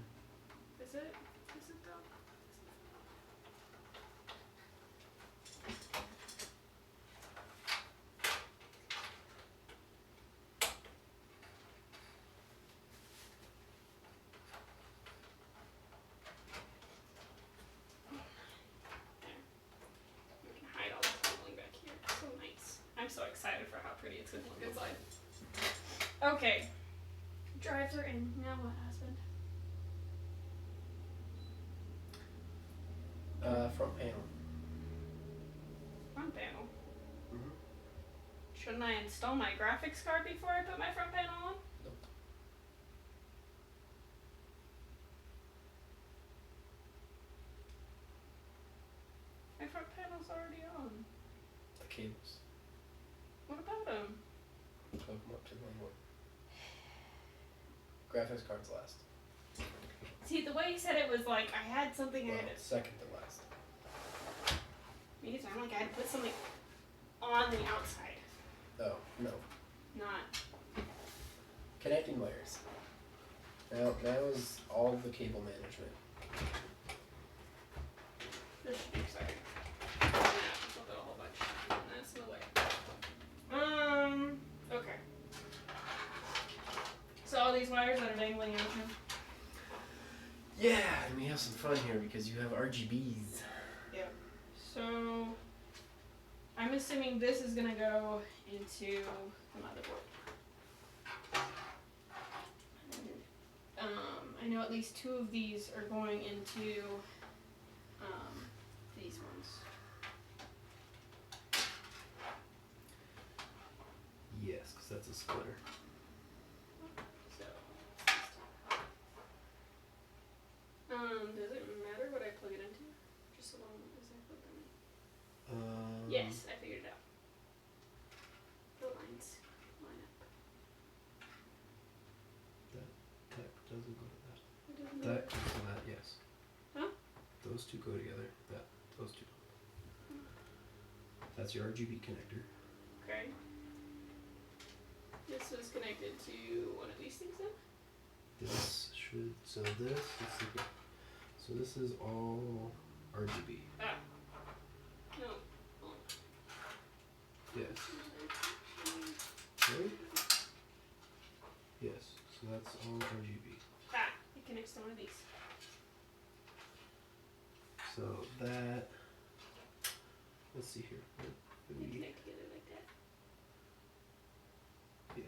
Is it? Is it though? We can hide all the tumbling back here. It's so nice. I'm so excited for how pretty it's gonna look inside. Okay. Drives are in. Now what, husband? Front panel. Front panel. Mm-hmm. Shouldn't I install my graphics card before I put my front panel on? Nope. My front panel's already on. The cables. What about them? Hook them up to the main one. Graphics card's last. See, the way you said it was like I had something I Well, had to. second to last. Me too. I'm like I had to put something on the outside. Oh, no. Not. Connecting wires. Now is all the cable management. This should be exciting. Yeah, I'll do a whole bunch. And that's in the way. Okay. So all these wires that are dangling out here. Yeah, and we have some fun here because you have RGBs. Yep. So I'm assuming this is gonna go into the motherboard. I know at least 2 of these are going into these ones. Yes, because that's a splitter. So does it matter what I plug it into? Just so long as I plug them in. Yes, I figured it out. The lines line up. That doesn't go to that. It doesn't That matter. goes to that, yes. Huh? Those two go together. Those two. That's your RGB connector. Okay. This was connected to one of these things then? This should, so this, let's see here. So this is all RGB. Ah. No. Oh. Yes. Right? Yes, so that's all RGB. Ah, it connects to one of these. So that, let's see here. They connect together like that. Yes.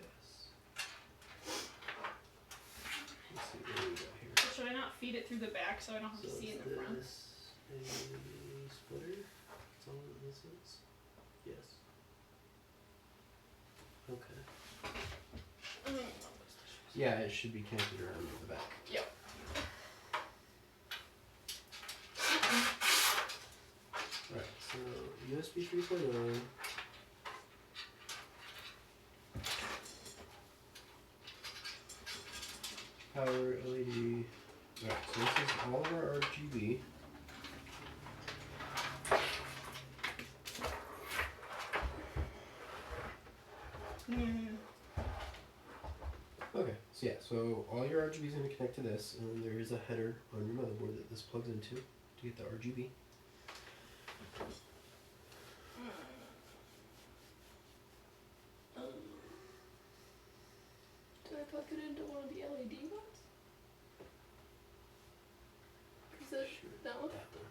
Let's see what do we got here. So should I not feed it through the back so I don't have So to see is in the front? this a splitter? That's all that this is? Yes. Okay. Yeah, it should be connected around to the back. Yep. Right, so USB 3.0. Power LED. Right, so this is all of our RGB. Okay, so yeah, so all your RGB is going to connect to this, and then there is a header on your motherboard that this plugs into to get the RGB. Did I plug it into one of the LED ones? Is that Sure, that one? that one.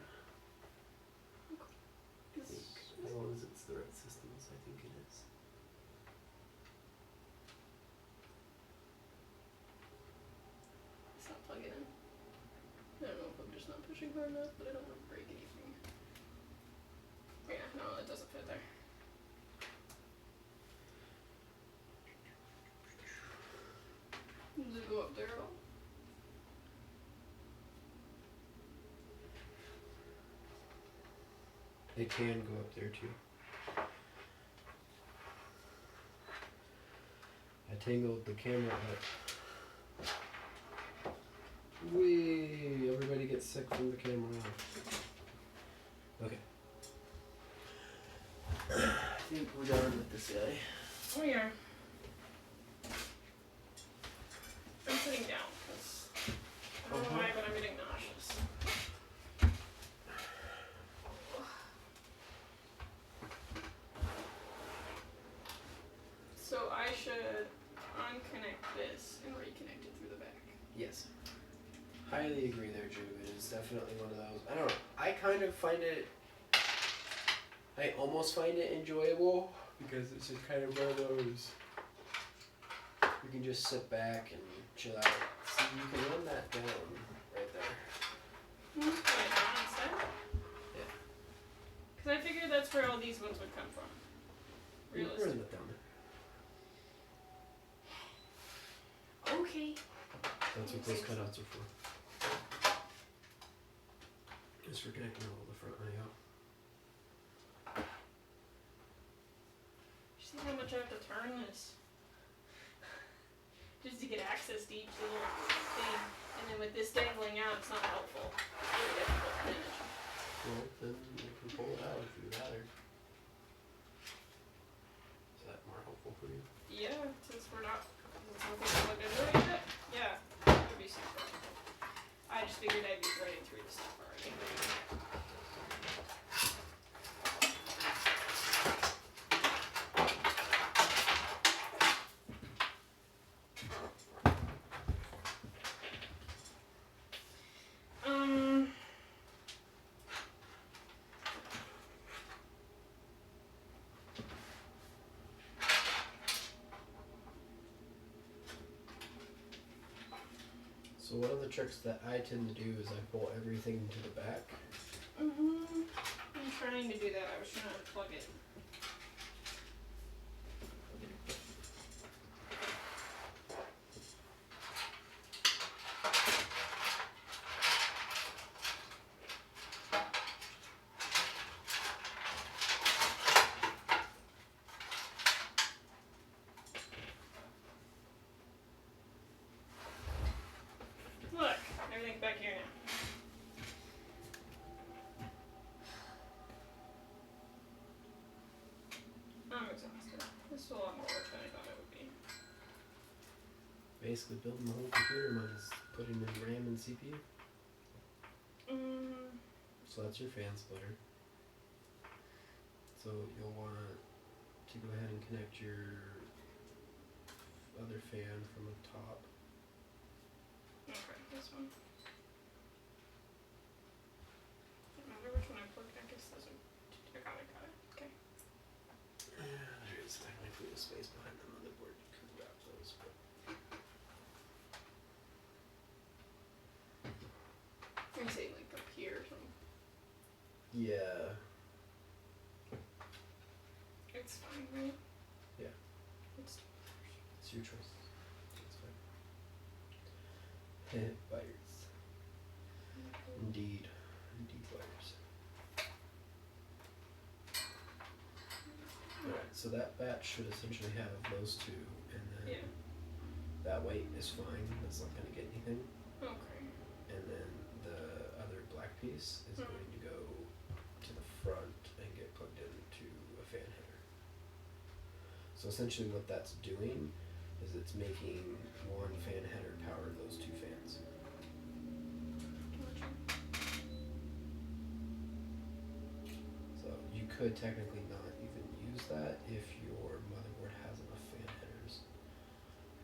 I think, as long as it's the right systems, I think it is. It's not plugging in. I don't know if I'm just not pushing hard enough, but I don't want to break anything. Yeah, no, it doesn't fit there. Does it go up there at all? It can go up there too. I tangled the camera up. Whee! Everybody gets sick from the camera. Okay. I think we're done with this guy. Oh yeah. I'm sitting down because I don't know why, but I'm getting nauseous. So I should unconnect this and reconnect it through the back. Yes. Highly agree there, Drew. It is definitely one of those. I don't know. I kind of find it. I almost find it enjoyable because it's just kind of one of those. You can just sit back and chill out. See, you can run that down right there. Put it down instead? Yeah. Because I figured that's where all these ones would come from. You can Realistic. run that down there. Okay. That's what those cutouts are for. It's for connecting all the front I/O. You see how much I have to turn this? Just to get access to each little thing. And then with this dangling out, it's not helpful. It's really difficult to manage. Well, then you can pull it out if you'd rather. Is that more helpful for you? Yeah, since we're not, since nothing's plugged into it yet. Yeah, that would be super helpful. I just figured I'd be running through the stuff already. So one of the tricks that I tend to do is I pull everything to the back. I'm trying to do that. I was trying to unplug it. Look, everything's back here now. I'm exhausted. This is a lot more work than I thought it would be. Basically building the whole computer minus putting in RAM and CPU. So that's your fan splitter. So you'll want to go ahead and connect your other fan from the top. Okay, this one. Doesn't matter which one I plugged. I guess this one. I got it. Okay. There's technically a space behind the motherboard. You could grab those, but Are you saying like up here or something? yeah. It's fine, right? Yeah. It's It's your choice. It's fine. Wires. Indeed. Indeed wires. Alright, so that batch should essentially have those two, and then yeah. that weight is fine. That's not going to get anything. Okay. And then the other black piece is Mhm. going to go to the front and get plugged into a fan header. So essentially what that's doing is it's making one fan header power those two fans. Gotcha. So you could technically not even use that if your motherboard has enough fan headers.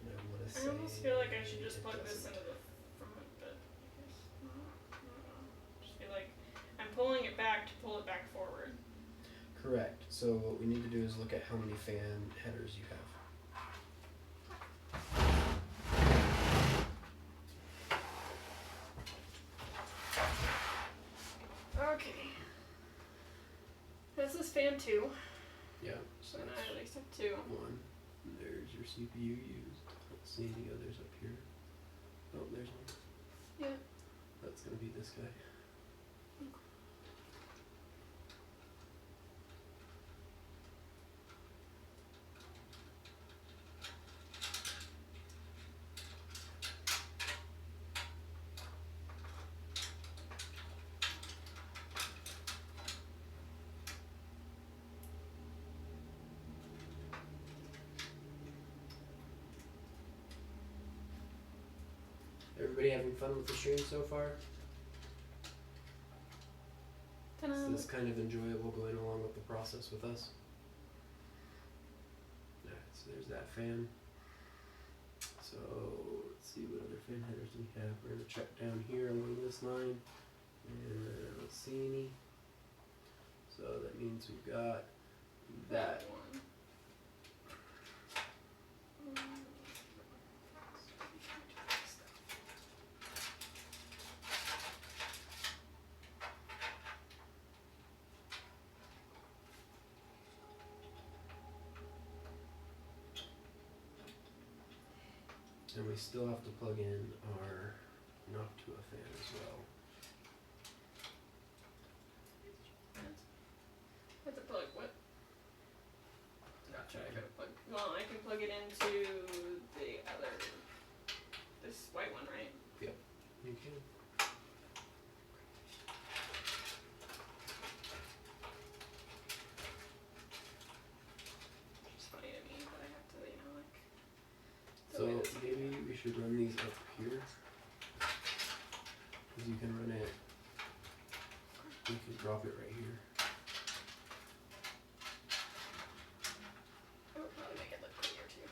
And I want to say I almost feel like I should just it plug this doesn't. into the front, but I guess not. I don't know. Just feel like I'm pulling it back to pull it back forward. Correct. So what we need to do is look at how many fan headers you have. Okay. This is fan 2. Yeah. So then I at least have 2. One. There's your CPU used. Let's see any others up here. Oh, there's one. Yeah. That's gonna be this guy. Everybody having fun with the stream so far? Is this kind of enjoyable going along with the process with us? Alright, so there's that fan. So let's see what other fan headers we have. We're gonna check down here along this line. And I don't see any. So that means we've got that. one. And we still have to plug in our Noctua fan as well. Have to plug what? Gotcha, I gotta plug. Well, I can plug it into the other. This white one, right? You can. It's funny to me, but I have to, like. So maybe we should run these up here. Because you can run it. You can drop it right here. It would probably make it look cleaner too.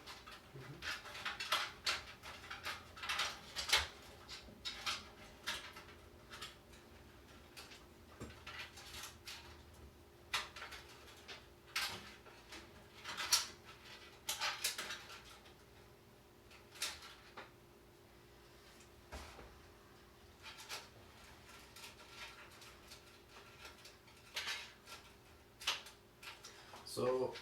So,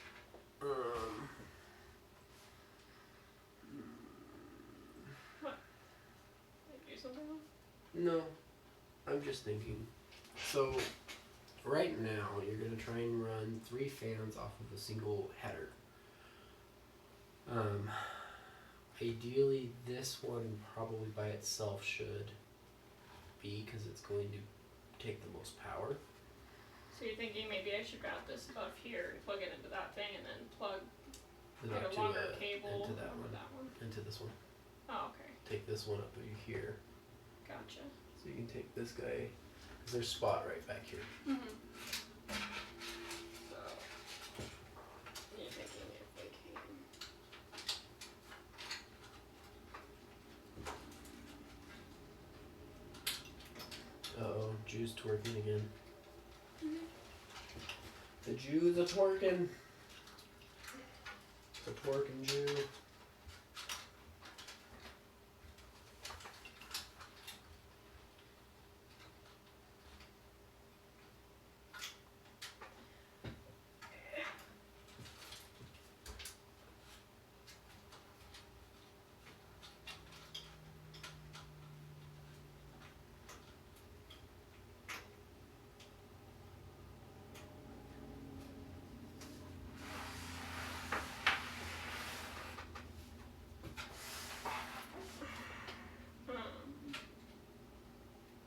What? Did you do something else? no, I'm just thinking. So, right now, you're going to try and run 3 fans off of a single header. Ideally, this one probably by itself should be, because it's going to take the most power. So you're thinking maybe I should route this above here and plug it into that thing and then plug Not like a to, longer cable into that over one. that one? Into this one. Oh, okay. Take this one up here. Gotcha. So you can take this guy, because there's a spot right back here. Mm-hmm. So, you're thinking if we can... Uh-oh, Jew's twerking again. The Jew's a twerking. The twerking Jew.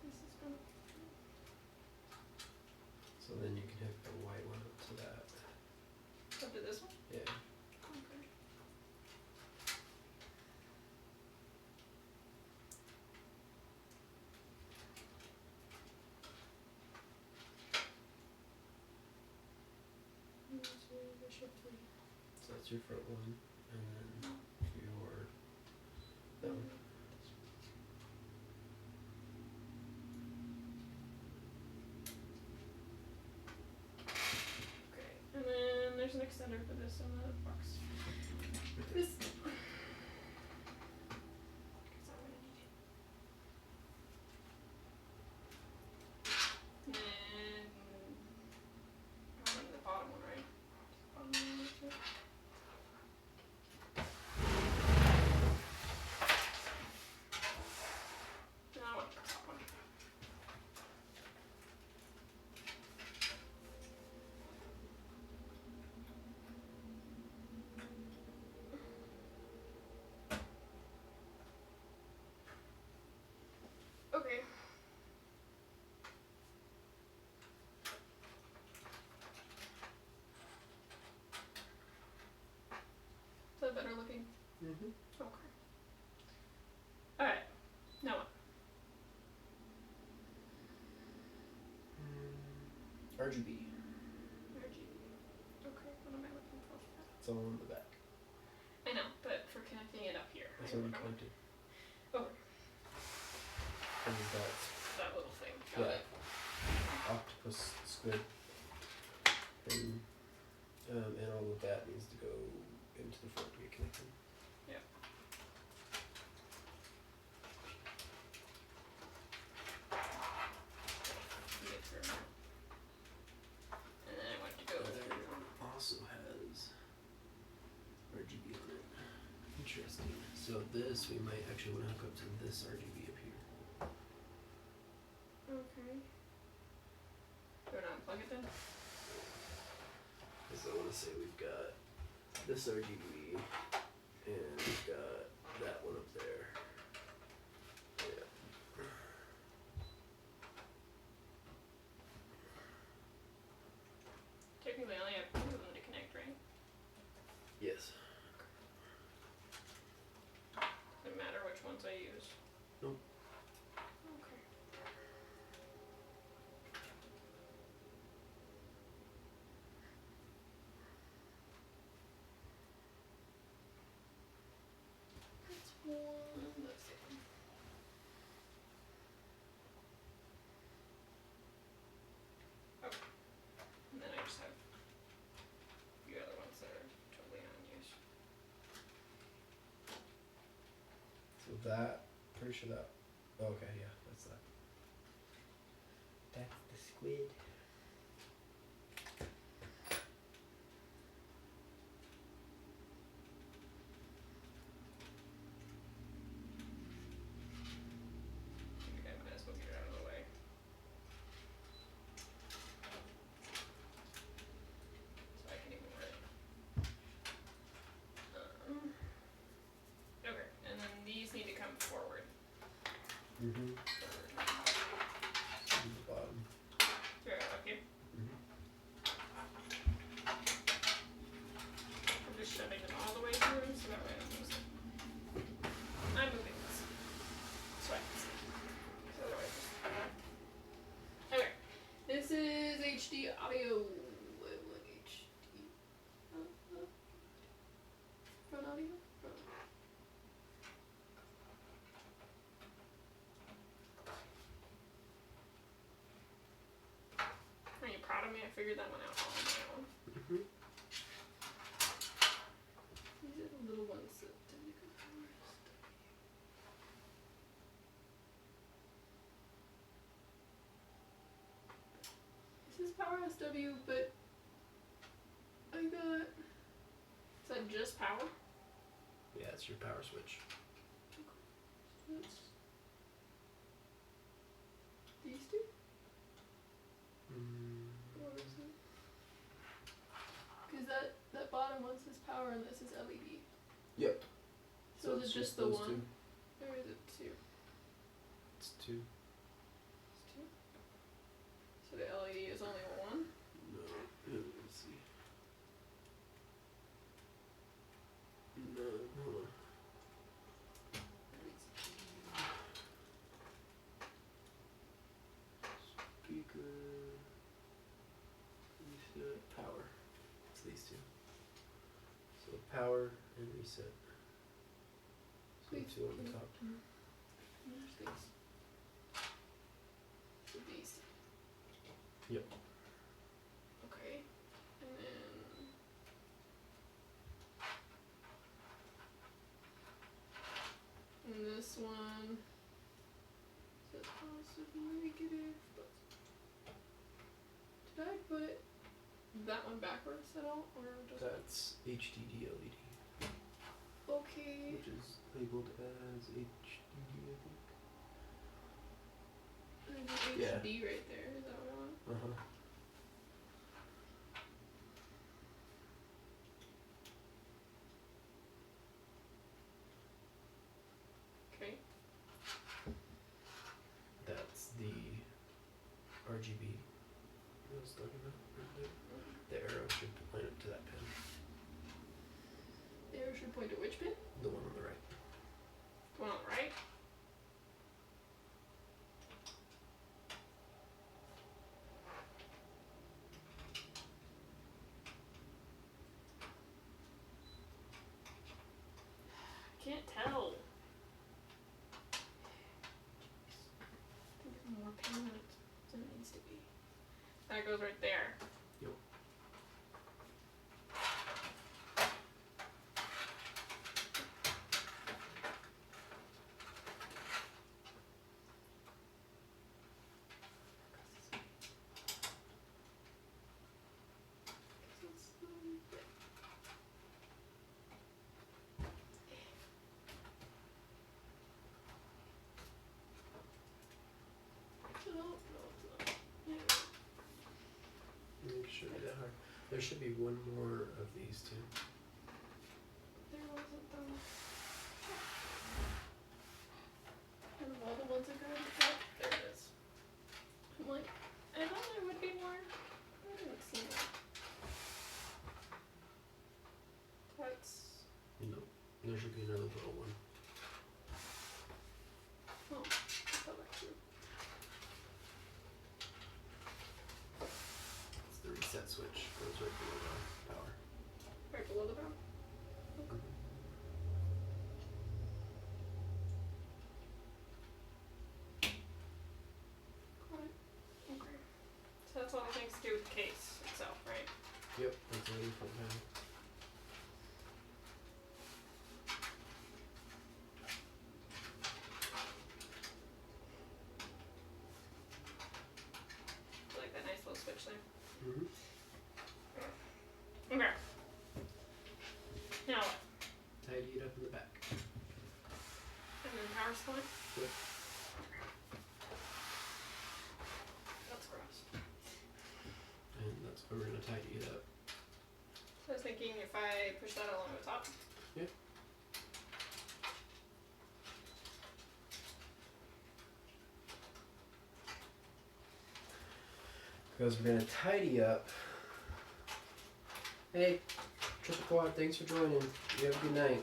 This is gonna... So then you can hook the white one up to that. Up to this one? Yeah. Okay. So that's your front one, and then your that one. Okay, and then there's an extender for this in the box. This. Guess I'm gonna need it. And I want the bottom one, right? Bottom one, that's it. No, I want the top one. Okay. Is that better looking? Mm-hmm. Okay. Alright. Now what? RGB. RGB. Okay, what am I looking for? It's all on the back. I know, but for connecting it up here. That's I already don't know. connected. Oh, And that's that little thing. Got yeah. it. Octopus squid. And all of that needs to go into the front to get connected. Yep. Get through. And then I want to go That through. one also has RGB on it. Interesting. So this we might actually want to hook up to this RGB up here. Okay. Do I not unplug it then? Because I want to say we've got this RGB and we've got that one up there. Yeah. Technically, I only have 2 of them to connect, right? Yes. Doesn't matter which ones I use. Nope. Okay. That's one. That's it. Okay. And then I just have a few other ones that are totally unused. So that, pretty sure that, oh, okay, yeah, that's that. That's the squid. HD audio. Front audio? Front. Are you proud of me? I figured that one out all on my own. Mm-hmm. These are the little ones that tend to go first. This is power SW, but I got. Is that just power? Yeah, it's your power switch. That's these two? Or is it? Because that bottom one says power and this is LED. Yep. So is it's it just the those one? two. Or is it two? It's two. It's two? So the LED is only one? No. Let's see. No, hold on. Speaker. Reset. Power. It's these two. So power and reset. So Please, two on the top. There's these. So these. Yep. Okay. And then and this one says positive and negative, but did I put that one backwards at all? Or just That's HDD LED, okay. which is labeled as HDD, I think. There's an Yeah. HD right there, is that what I want? Uh-huh. Okay. That's the RGB I was talking about. Right there. The arrow should point it to that pin. The arrow should point to which pin? The one on the right. The one on the right? I can't tell. I think it's more pin than it needs to be. That goes right there. Yep. Make sure that hard. There should be one more of these two. There wasn't though. And of all the ones I grabbed, there it is. I'm like, I thought there would be more. I didn't see it. That's No. There should be another little one. oh, I thought that too. It's the reset switch. Goes right below the power. Right below the bow. Got it. Okay. So that's all the things to do with the case itself, right? Yep. That's the front panel. I like that nice little switch there. Mm-hmm. Okay. Now what? Tidy it up in the back. And then power supply? Yep. That's gross. And that's where we're gonna tidy it up. So I was thinking if I push that along the top. Yep. Because we're gonna tidy up. Hey, Triple Quad, thanks for joining. You have a good night.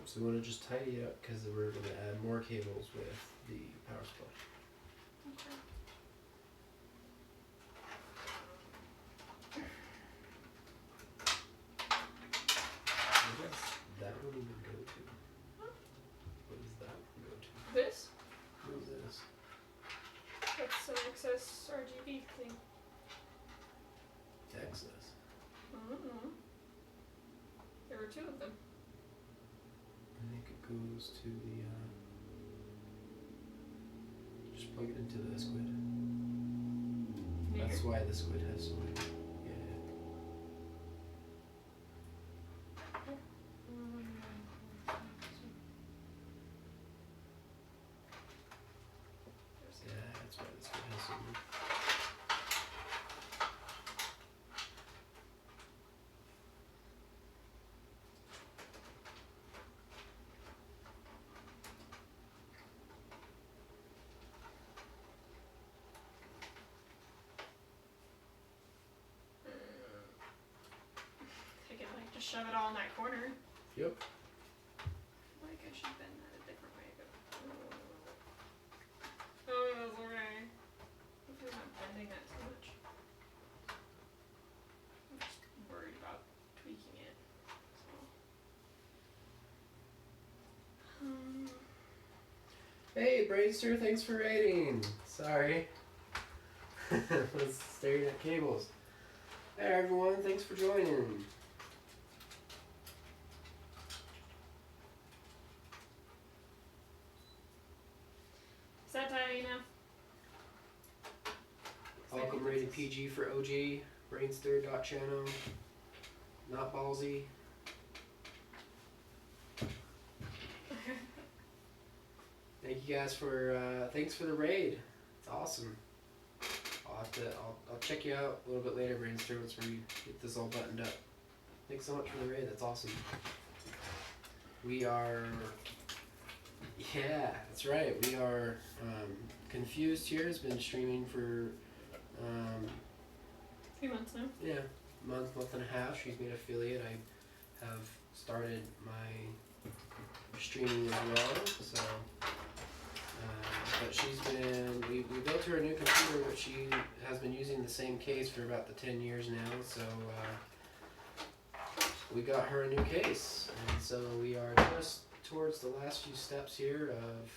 So we want to just tidy it up because we're going to add more cables with the power supply. Texas RGB thing? Texas. I don't know. There were two of them. I think it goes to the. Just plug it into the squid. That's why the squid has so many. Yeah. Yeah, that's why the squid has so many. I could like just shove it all in that corner. Yep. Like I should bend that a different way. Oh, that's okay. Hopefully I'm not bending that too much. I'm just worried about tweaking it. So. Hey, Brainster, thanks for raiding. Sorry. I was staring at cables. Hey, everyone, thanks for joining. Is that tiny enough? Welcome, rated PG for OG. Brainster.channel. Not ballsy. Thank you guys for thanks for the raid. It's awesome. I'll check you out a little bit later, Brainster, once we get this all buttoned up. Thanks so much for the raid. That's awesome. We are. Yeah, that's right. We are Confused here has been streaming for 3 months now. yeah, month and a half. She's made affiliate. I have started my streaming as well. So, but she's been we built her a new computer, but she has been using the same case for about the 10 years now. So we got her a new case, and so we are just towards the last few steps here of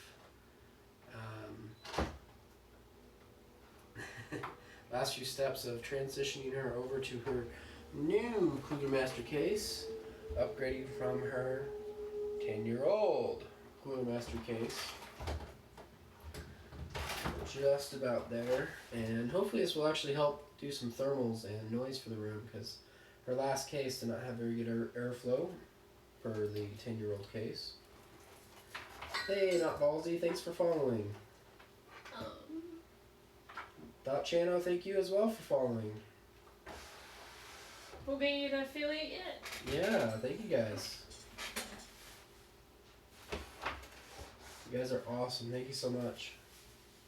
last few steps of transitioning her over to her new Cougar Master case, upgrading from her 10-year-old Cougar Master case. Just about there, and hopefully this will actually help do some thermals and noise for the room, because her last case did not have very good airflow for the 10-year-old case. Hey, Not Ballsy, thanks for following. Dot Channel, thank you as well for following. We'll get you to affiliate yet. Yeah, thank you guys. You guys are awesome. Thank you so much.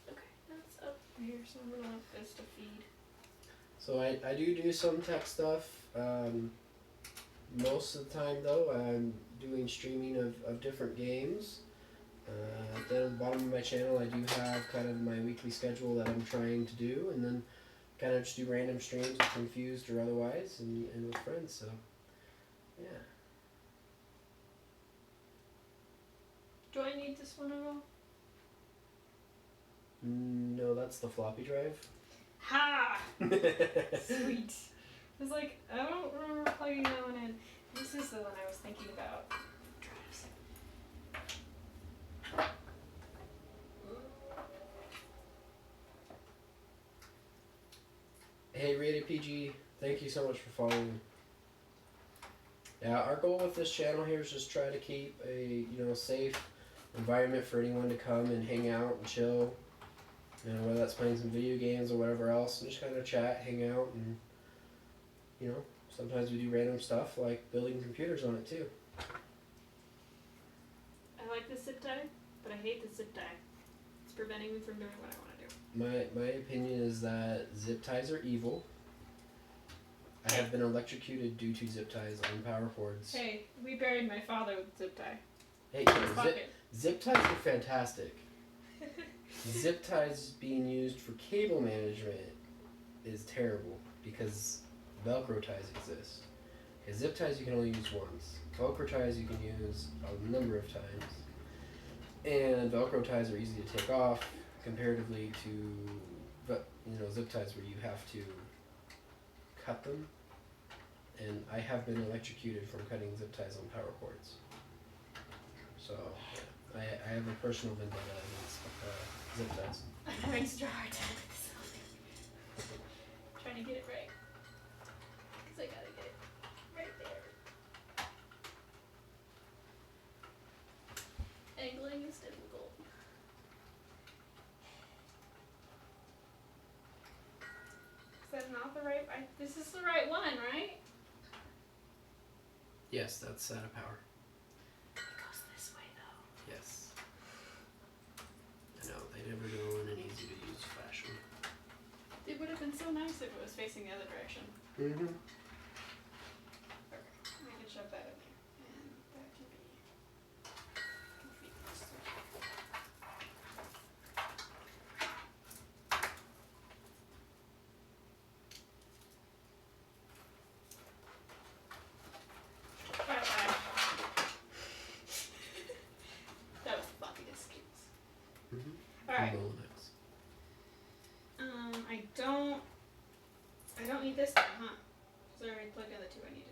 Okay, that's up here, so I'm gonna want this to feed. So I do some tech stuff. Most of the time though, I'm doing streaming of different games. At the bottom of my channel, I do have kind of my weekly schedule that I'm trying to do, and then kind of just do random streams with Confused or otherwise, and with friends. So, yeah. Do I need this one at all? No, that's the floppy drive. Ha! Sweet. I was like, I don't remember plugging that one in. This is the one I was thinking about. Hey, Rated PG, thank you so much for following. Yeah, our goal with this channel here is just try to keep a safe environment for anyone to come and hang out and chill. Whether that's playing some video games or whatever else, and just kind of chat, hang out, and sometimes we do random stuff like building computers on it too. I like the zip tie, but I hate the zip tie. It's preventing me from doing what I want to do. My opinion is that zip ties are evil. I have been electrocuted due to zip ties on power cords. Hey, we buried my father with zip tie. Hey, zip ties are fantastic. Zip ties being used for cable management is terrible because Velcro ties exist. Okay, zip ties you can only use once. Velcro ties you can use a number of times. And Velcro ties are easy to take off comparatively to but zip ties where you have to cut them, and I have been electrocuted from cutting zip ties on power cords. So yeah, I have a personal vendetta against zip ties. I'm having such a hard time with this. Trying to get it right. Because I gotta get it right there. Angling is difficult. Is that not the right? This is the right one, right? Yes, that's out of power. It goes this way though. Yes. I know, they never go in an easy to use fashion. It would have been so nice if it was facing the other direction. Mm-hmm. Okay, we can shove that in there. And that can be confused. Bye-bye. That was the floppiest excuse. Mm-hmm. Alright. I don't need this now, huh? So I already plugged in the two I needed.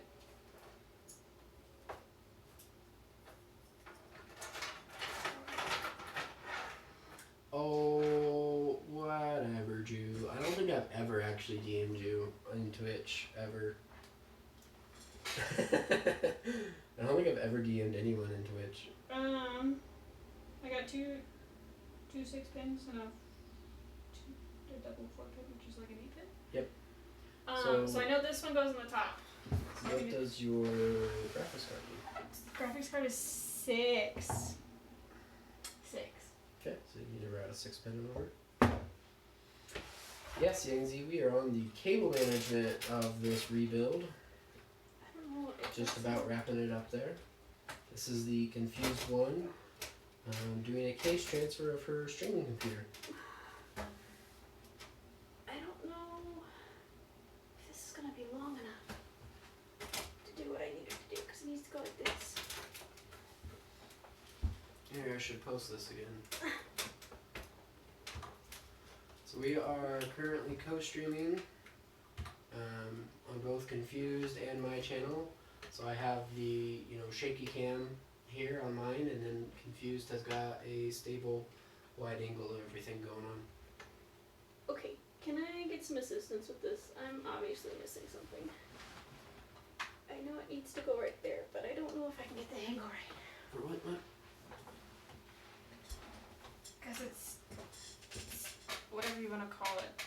Oh, whatever, Jew. I don't think I've ever actually DM'd you on Twitch, ever. I don't think I've ever DM'd anyone in Twitch. I got two 6-pins and a double 4-pin, which is like an 8-pin. Yep. So I know this one goes on the top. So What does your graphics card do? graphics card is 6. 6. Okay, so you need to route a 6-pin over. Yes, Yangzi, we are on the cable management of this rebuild. I don't know. Just about wrapping it up there. This is the confused one. Doing a case transfer of her streaming computer. I don't know if this is gonna be long enough to do what I need it to do because it needs to go like this. Here, I should post this again. So we are currently co-streaming on both Confused and my channel. So I have the shaky cam here on mine, and then Confused has got a stable wide angle of everything going on. Okay, can I get some assistance with this? I'm obviously missing something. I know it needs to go right there, but I don't know if I can get the angle right. For what? Because it's whatever you want to call it.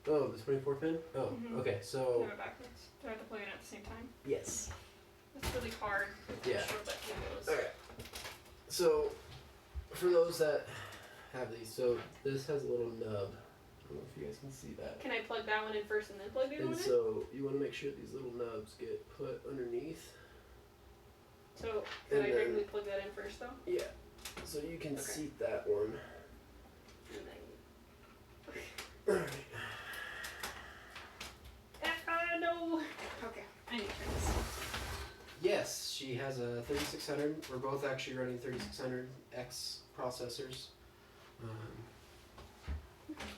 Oh, the 24-pin? Oh, Mhm. okay, so... Have it backwards. Do I have to plug it in at the same time? Yes. That's really hard. Yeah. Short that cable is. Alright. So, for those that have these, so this has a little nub. I don't know if you guys can see that. Can I plug that one in first and then plug the other And one in? so, you want to make sure these little nubs get put underneath. So, can and I then- technically plug that in first though? Yeah. So you can Okay. seat that one. And then. Alright. No! Okay, I need to turn this. Yes, she has a 3600. We're both actually running 3600X processors.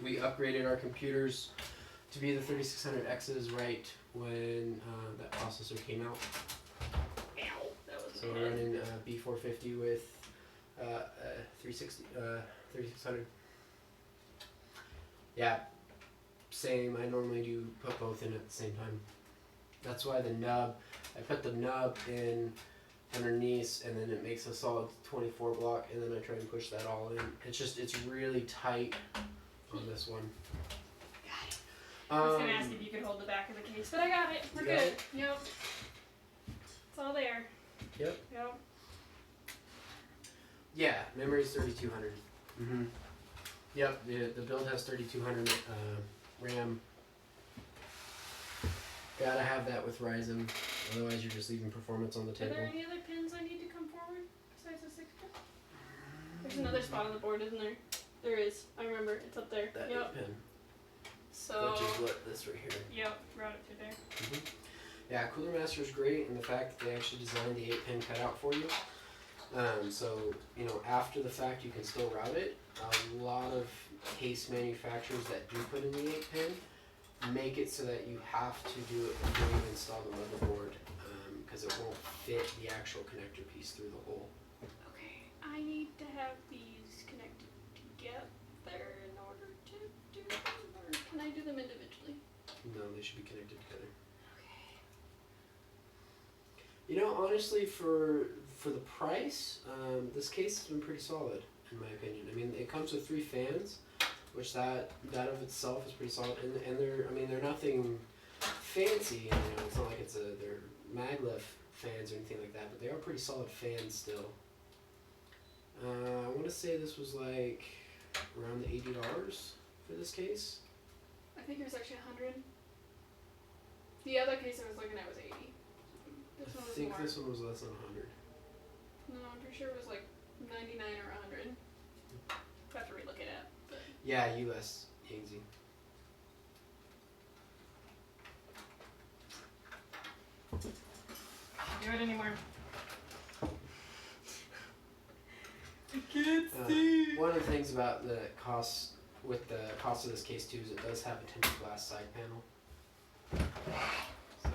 We upgraded our computers to be the 3600Xs right when that processor came out. Ow! That was So we're running B450 with 3600. Yeah, same. I normally do put both in at the same time. That's why the nub, I put the nub in underneath, and then it makes a solid 24 block, and then I try and push that all in. It's really tight on this one. Got it. I was gonna ask if you could hold the back of the case, but I got it. We're You got good. it? Yep. It's all there. Yep. Yep. Yeah, memory is 3200. Mm-hmm. Yep, the build has 3200 RAM. Gotta have that with Ryzen, otherwise you're just leaving performance on the Are table. there any other pins I need to come forward besides the 6-pin? There's another spot on the board, isn't there? There is. I remember. It's up there. That Yep. 8-pin, So. which is what this right here. Yep. Route it through there. Mm-hmm. Yeah, Cooler Master is great in the fact that they actually designed the 8-pin cutout for you. So, you know, after the fact, you can still route it. A lot of case manufacturers that do put in the 8-pin make it so that you have to do it before you install the motherboard, because it won't fit the actual connector piece through the hole. Okay, I need to have these connected together in order to do them, or can I do them individually? No, they should be connected together. Okay. You know, honestly, for the price, this case has been pretty solid, in my opinion. I mean, it comes with 3 fans, which that of itself is pretty solid, and they're nothing fancy. You know, it's not like they're maglev fans or anything like that, but they are pretty solid fans still. I want to say this was like around the $80 for this case. I think it was actually 100. The other case I was looking at was 80. This one was I think more. this one was less than 100. No, I'm pretty sure it was like 99 or 100. I have to relook it up. But Yeah, US Yangtze. can't do it anymore. I can't One of the things about the cost with the cost of this case too is it does have a tinted glass side panel. So,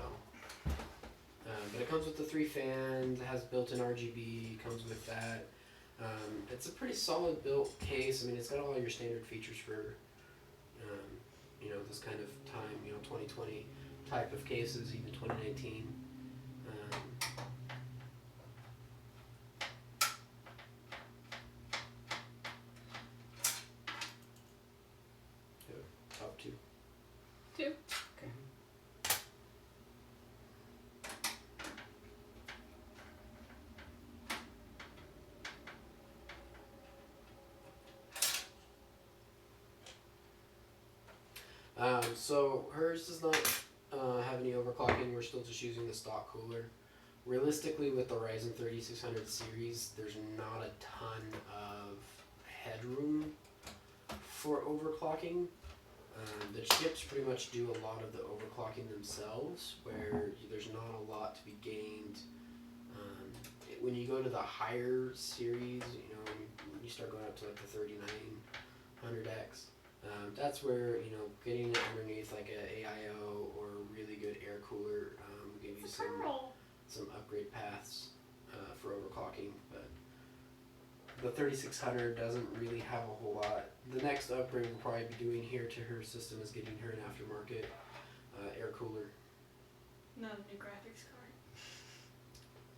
but it comes with the 3 fans. It has built-in RGB. Comes with that. It's a pretty solid built case. I mean, it's got all your standard features for, you know, this kind of time. You know, 2020 type of cases, even 2019. Top 2. 2? Okay. So hers does not have any overclocking. We're still just using the stock cooler. Realistically, with the Ryzen 3600 series, there's not a ton of headroom for overclocking. The chips pretty much do a lot of the overclocking themselves, where there's not a lot to be gained. When you go to the higher series, you know, you start going up to like the 3900X. That's where, you know, getting it underneath like a AIO or a really good air cooler will give you some upgrade paths for overclocking. But the 3600 doesn't really have a whole lot. The next upgrade we'll probably be doing here to her system is getting her an aftermarket air cooler. Not a new graphics card.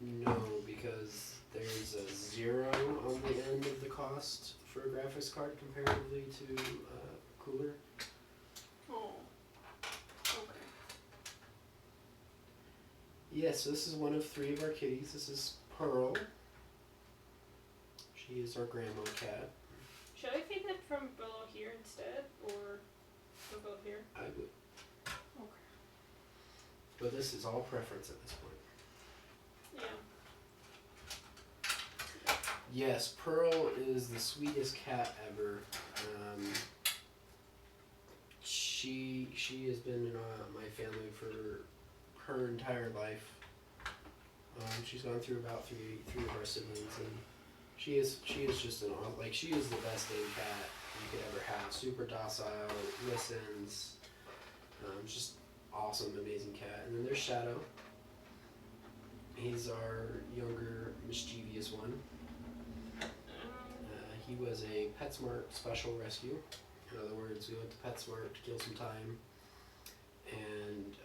No, because there's a 0 on the end of the cost for a graphics card comparatively to cooler. Oh. Okay. Yes, so this is one of 3 of our kitties. This is Pearl. She is our grandma cat. Should I feed them from below here instead, or above here? I would. Okay. But this is all preference at this point. Yeah. Yes, Pearl is the sweetest cat ever. She has been in my family for her entire life. She's gone through about three of our siblings, and she is just she is the best named cat you could ever have. Super docile, listens, just awesome, amazing cat. And then there's Shadow. He's our younger, mischievous one. He was a PetSmart special rescue. In other words, we went to PetSmart to kill some time, and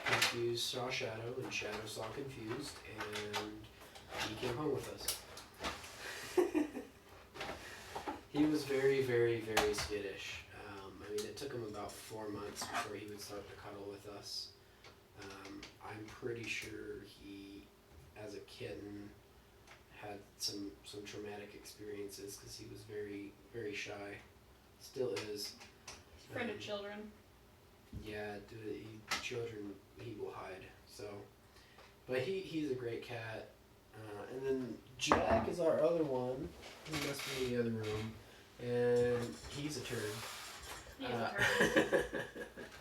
Confused saw Shadow, and Shadow saw Confused, and he came home with us. He was very, very, very skittish. I mean, it took him about 4 months before he would start to cuddle with us. I'm pretty sure he, as a kitten, had some traumatic experiences because he was very, very shy. Still is. Friend of children. Yeah, children he will hide. So, but he's a great cat. And then Jack is our other one. He must be in the other room, and he's a turd. He's a turd.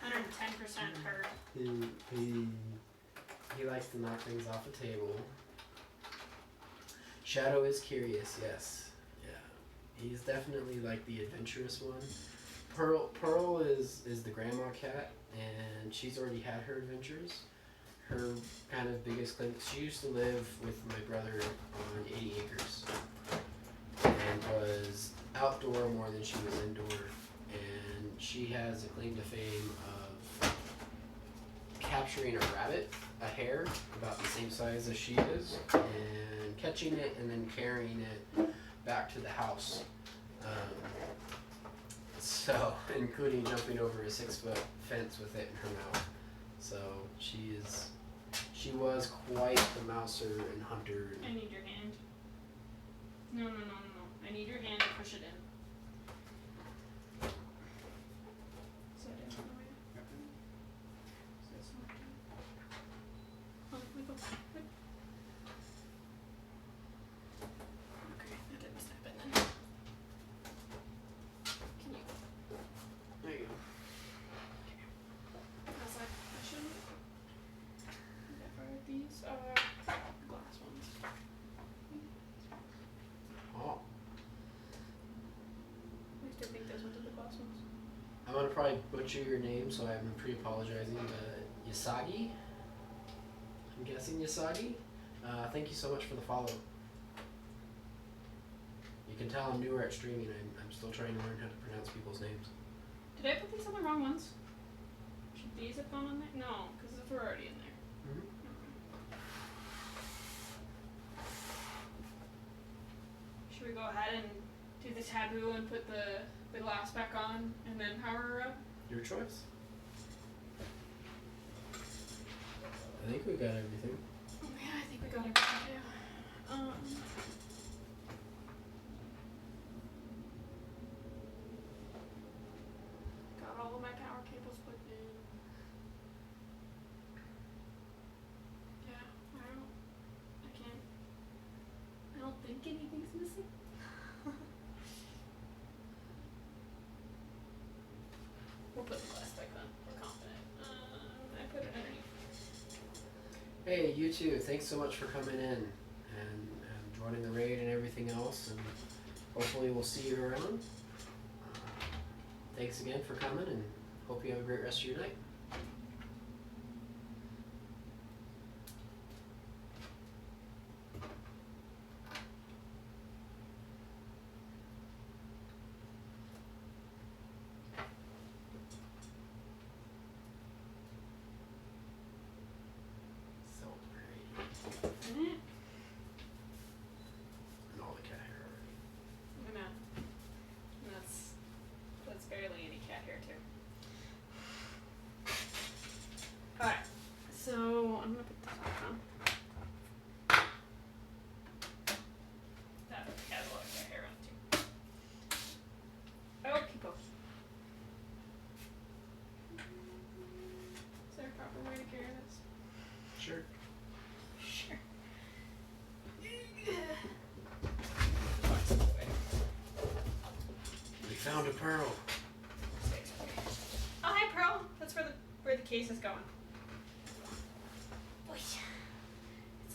110% turd. He likes to knock things off the table. Shadow is curious, yes. Yeah. He's definitely like the adventurous one. Pearl is the grandma cat, and she's already had her adventures. Her kind of biggest claim, she used to live with my brother on 80 acres and was outdoor more than she was indoor. And she has a claim to fame of capturing a rabbit, a hare, about the same size as she is, and catching it and then carrying it back to the house. So, including jumping over a 6-foot fence with it in her mouth. So, she was quite the mouser and hunter. I need your hand. No. I need your hand to push it in. Is that in the way? Is this not in? Oh, wiggle. Okay, that didn't snap it then. Can you? There you go. How's that? I shouldn't. These are glass ones. Oh. At least I think those ones are the glass ones. I'm gonna probably butcher your name, so I'm pre-apologizing, but Yasagi? I'm guessing Yasagi? Thank you so much for the follow. You can tell I'm newer at streaming. I'm still trying to learn how to pronounce people's names. Did I put these on the wrong ones? Should these have gone on there? No, because those were already in there. Mm-hmm. Should we go ahead and do the taboo and put the glass back on and then power her up? Your choice. I think we got everything. Yeah, I think we got everything too. Got all of my power cables put in. Yeah, I don't think anything's missing. We'll put the glass back on. We're confident. I put it underneath. Hey, you too. Thanks so much for coming in and joining the raid and everything else. And hopefully we'll see you around. Thanks again for coming, and hope you have a great rest of your night. So pretty. Isn't it? And all the cat hair already. I'm gonna. And that's barely any cat hair too. Alright, so I'm gonna put this back on. That has a lot of cat hair on it too. Okay, folks. Is there a proper way to carry this? Sure. Sure. Box it away. We found a pearl. Oh, hi, Pearl. That's where the case is going. Boy, it's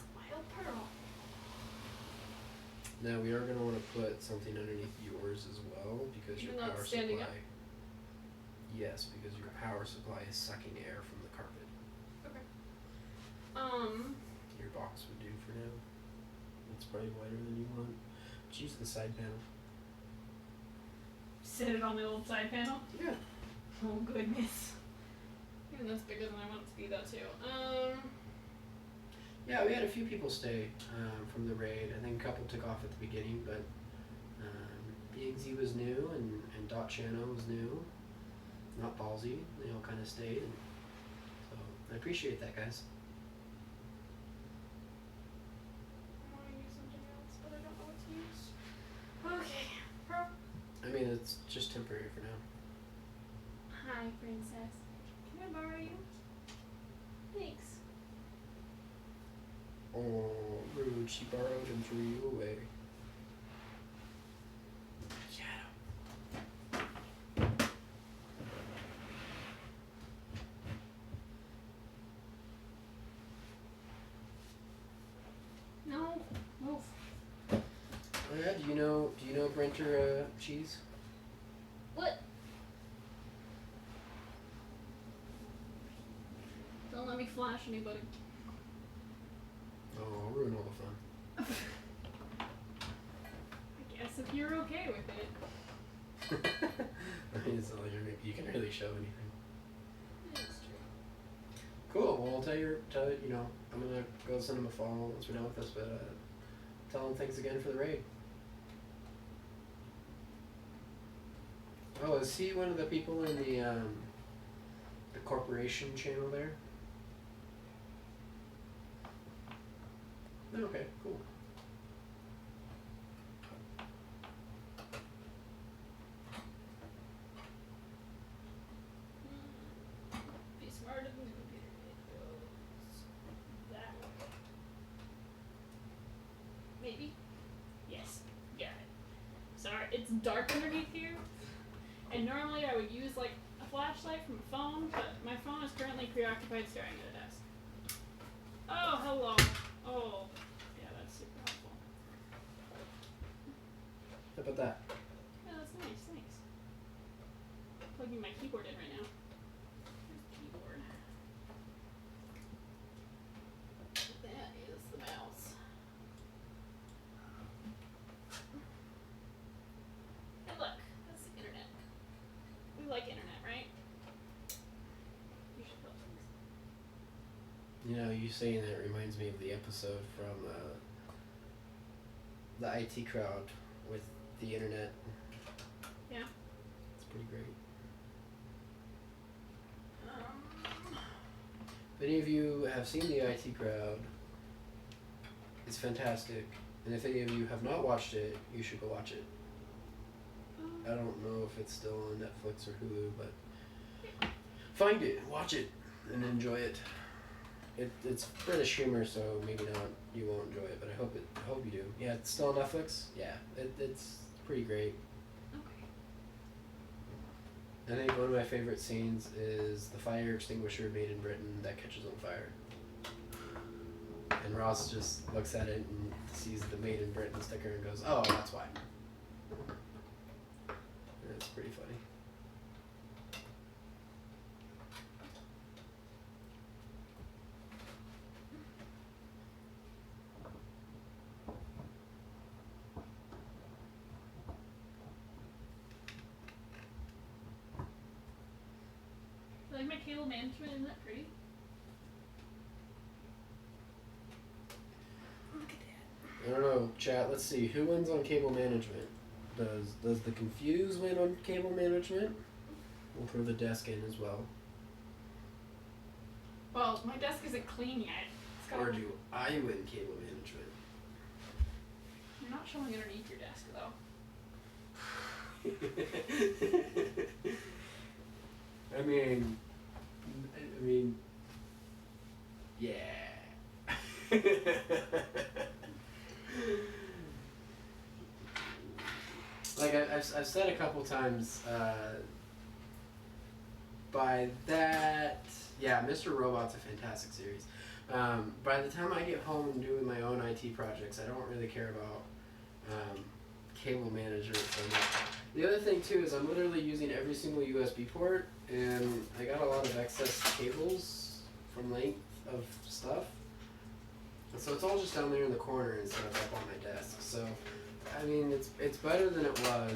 a wild pearl. Now we are going to want to put something underneath yours as well, because Even your though power it's standing supply. up? Yes, because your power supply is sucking air from the carpet. Your box would do for now. It's probably wider than you want. Just use the side panel. Set it on the old side panel. Yeah. Oh goodness. Even that's bigger than I want it to be though too. Yeah, we had a few people stay from the raid. I think a couple took off at the beginning, but Bigsy was new and Dot Channel was new. Not ballsy. They all kind of stayed. And so I appreciate that, guys. I want to use something else, but I don't know what to use. Okay, Pearl. I mean, it's just temporary for now. Hi, princess. Can I borrow you? Thanks. Oh, rude. She borrowed and threw you away. No, move. Chad, do you know Brinter cheese? What? Don't let me flash anybody. Oh, I'll ruin all the fun. I guess if you're okay with it. I mean, it's not like you can really show anything. Yeah, it's true. Cool. Well, I'll tell you, I'm gonna go send him a follow once we're done with this, but tell him thanks again for the raid. Oh, is he one of the people in the corporation channel there? Okay, cool. Be smarter than the computer. It goes that way. Maybe? Yes. Got it. Sorry, it's dark underneath here. And normally I would use like a flashlight from a phone, but my phone is currently preoccupied staring at a desk. Oh, hello. Oh, yeah, that's super helpful. How about that? Yeah, that's nice, thanks. Plugging my keyboard in right now. Where's the keyboard? That is the mouse. Hey look, that's the internet. We like internet, right? You should build things. You know, you saying that reminds me of the episode from the IT crowd with the internet. Yeah. It's pretty great. If any of you have seen the IT crowd, it's fantastic. And if any of you have not watched it, you should go watch it. I don't know if it's still on Netflix or Hulu, but find it, watch it, and enjoy it. It's British humor, so maybe not you won't enjoy it, but I hope you do. Yeah, it's still on Netflix. Yeah, it's pretty great. Okay. I think one of my favorite scenes is the fire extinguisher made in Britain that catches on fire. And Ross just looks at it and sees the made in Britain sticker and goes, "Oh, that's why." And it's pretty funny. You like my cable management? Isn't that pretty? Look at that. I don't know, chat, let's see, who wins on cable management? Does the Confused win on cable management? We'll throw the desk in as well. Well, my desk isn't clean yet. It's got Or do I win cable management? You're not showing underneath your desk though. I mean, yeah. Like I've said a couple times, by that, yeah, Mr. Robot's a fantastic series. By the time I get home and doing my own IT projects, I don't really care about cable management so much. The other thing too is I'm literally using every single USB port, and I got a lot of excess cables from length of stuff. And so it's all just down there in the corner instead of up on my desk. So, I mean, it's better than it was.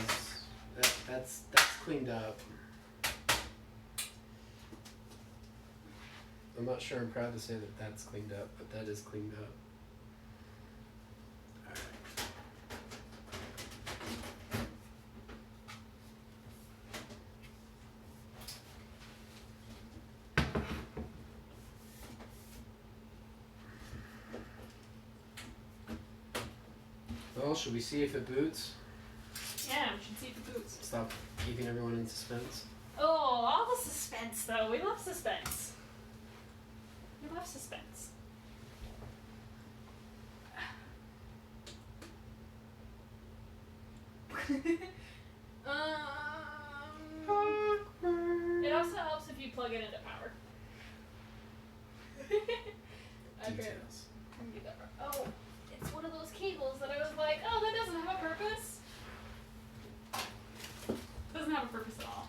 That's cleaned up. I'm not sure I'm proud to say that that's cleaned up, but that is cleaned up. Well, should we see if it boots? Yeah, we should see if it boots. Stop keeping everyone in suspense. Oh, all the suspense though. We love suspense. We love suspense. It also helps if you plug it into power. Okay. Details. Oh, it's one of of those cables that I was like, oh, that doesn't have a purpose. Doesn't have a purpose at all.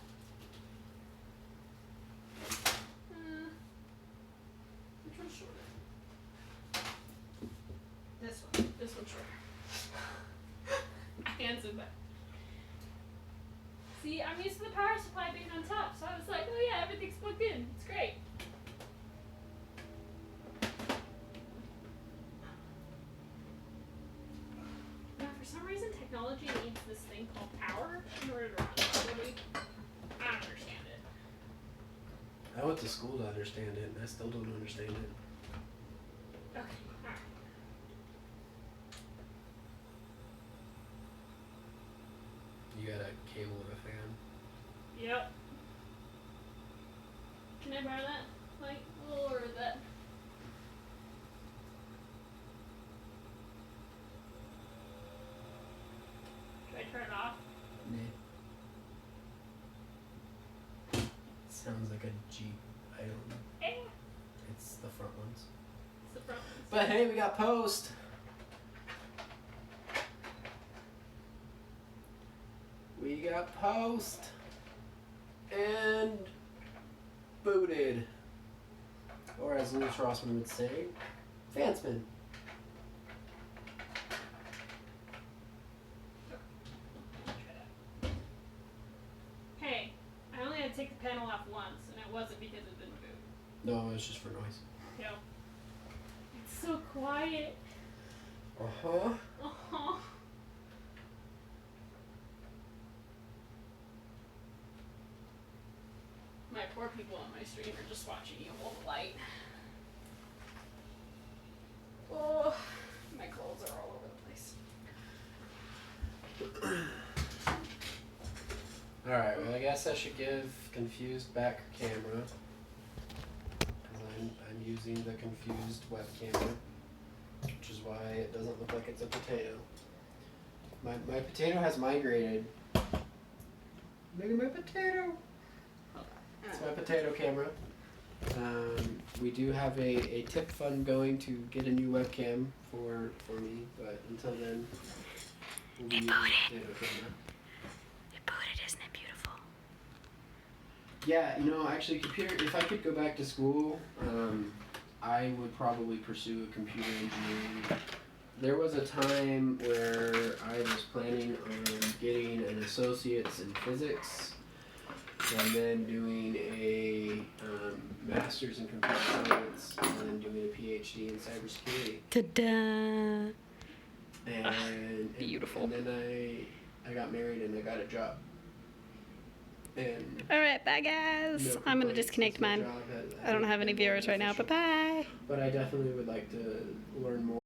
Which one's shorter? This one. This one's shorter. I answered that. See, I'm used to the power supply being on top, so I was like, oh yeah, everything's plugged in. It's great. Now, for some reason, technology needs this thing called power in order to run properly. I don't understand it. I went to school to understand it, and I still don't understand it. Okay, alright. You got a cable and a fan. Yep. Can I borrow that light? Or that? Should I turn it off? Sounds like a Jeep. I don't know. Eh. It's the front ones. It's the front ones. But hey, we got post. We got post. And booted. Or as Louis Rossman would say, fansman. Hey, I only had to take the panel off once, and it wasn't because it didn't boot. No, it's just for noise. Yep. It's so quiet. Uh-huh. Uh-huh. My poor people on my stream are just watching you hold the light. Oh, my clothes are all over the place. Alright, well I guess I should give confused back camera. Because I'm using the confused web camera. Which is why it doesn't look like it's a potato. My potato has migrated. Look at my potato! It's my potato camera. We do have a tip fund going to get a new webcam for me, but until then, we'll be using the potato camera. It booted, isn't it beautiful? Yeah, you know, actually, if I could go back to school, I would probably pursue a computer engineering. There was a time where I was planning on getting an associate's in physics, and then doing a master's in computer science, and then doing a PhD in cybersecurity. Ta-da! And beautiful. And then I got married and I got a job. And Alright, bye guys. no I'm gonna complaints, disconnect the mine. job has I don't have any been more viewers right now, but beneficial. bye. But I definitely would like to learn more.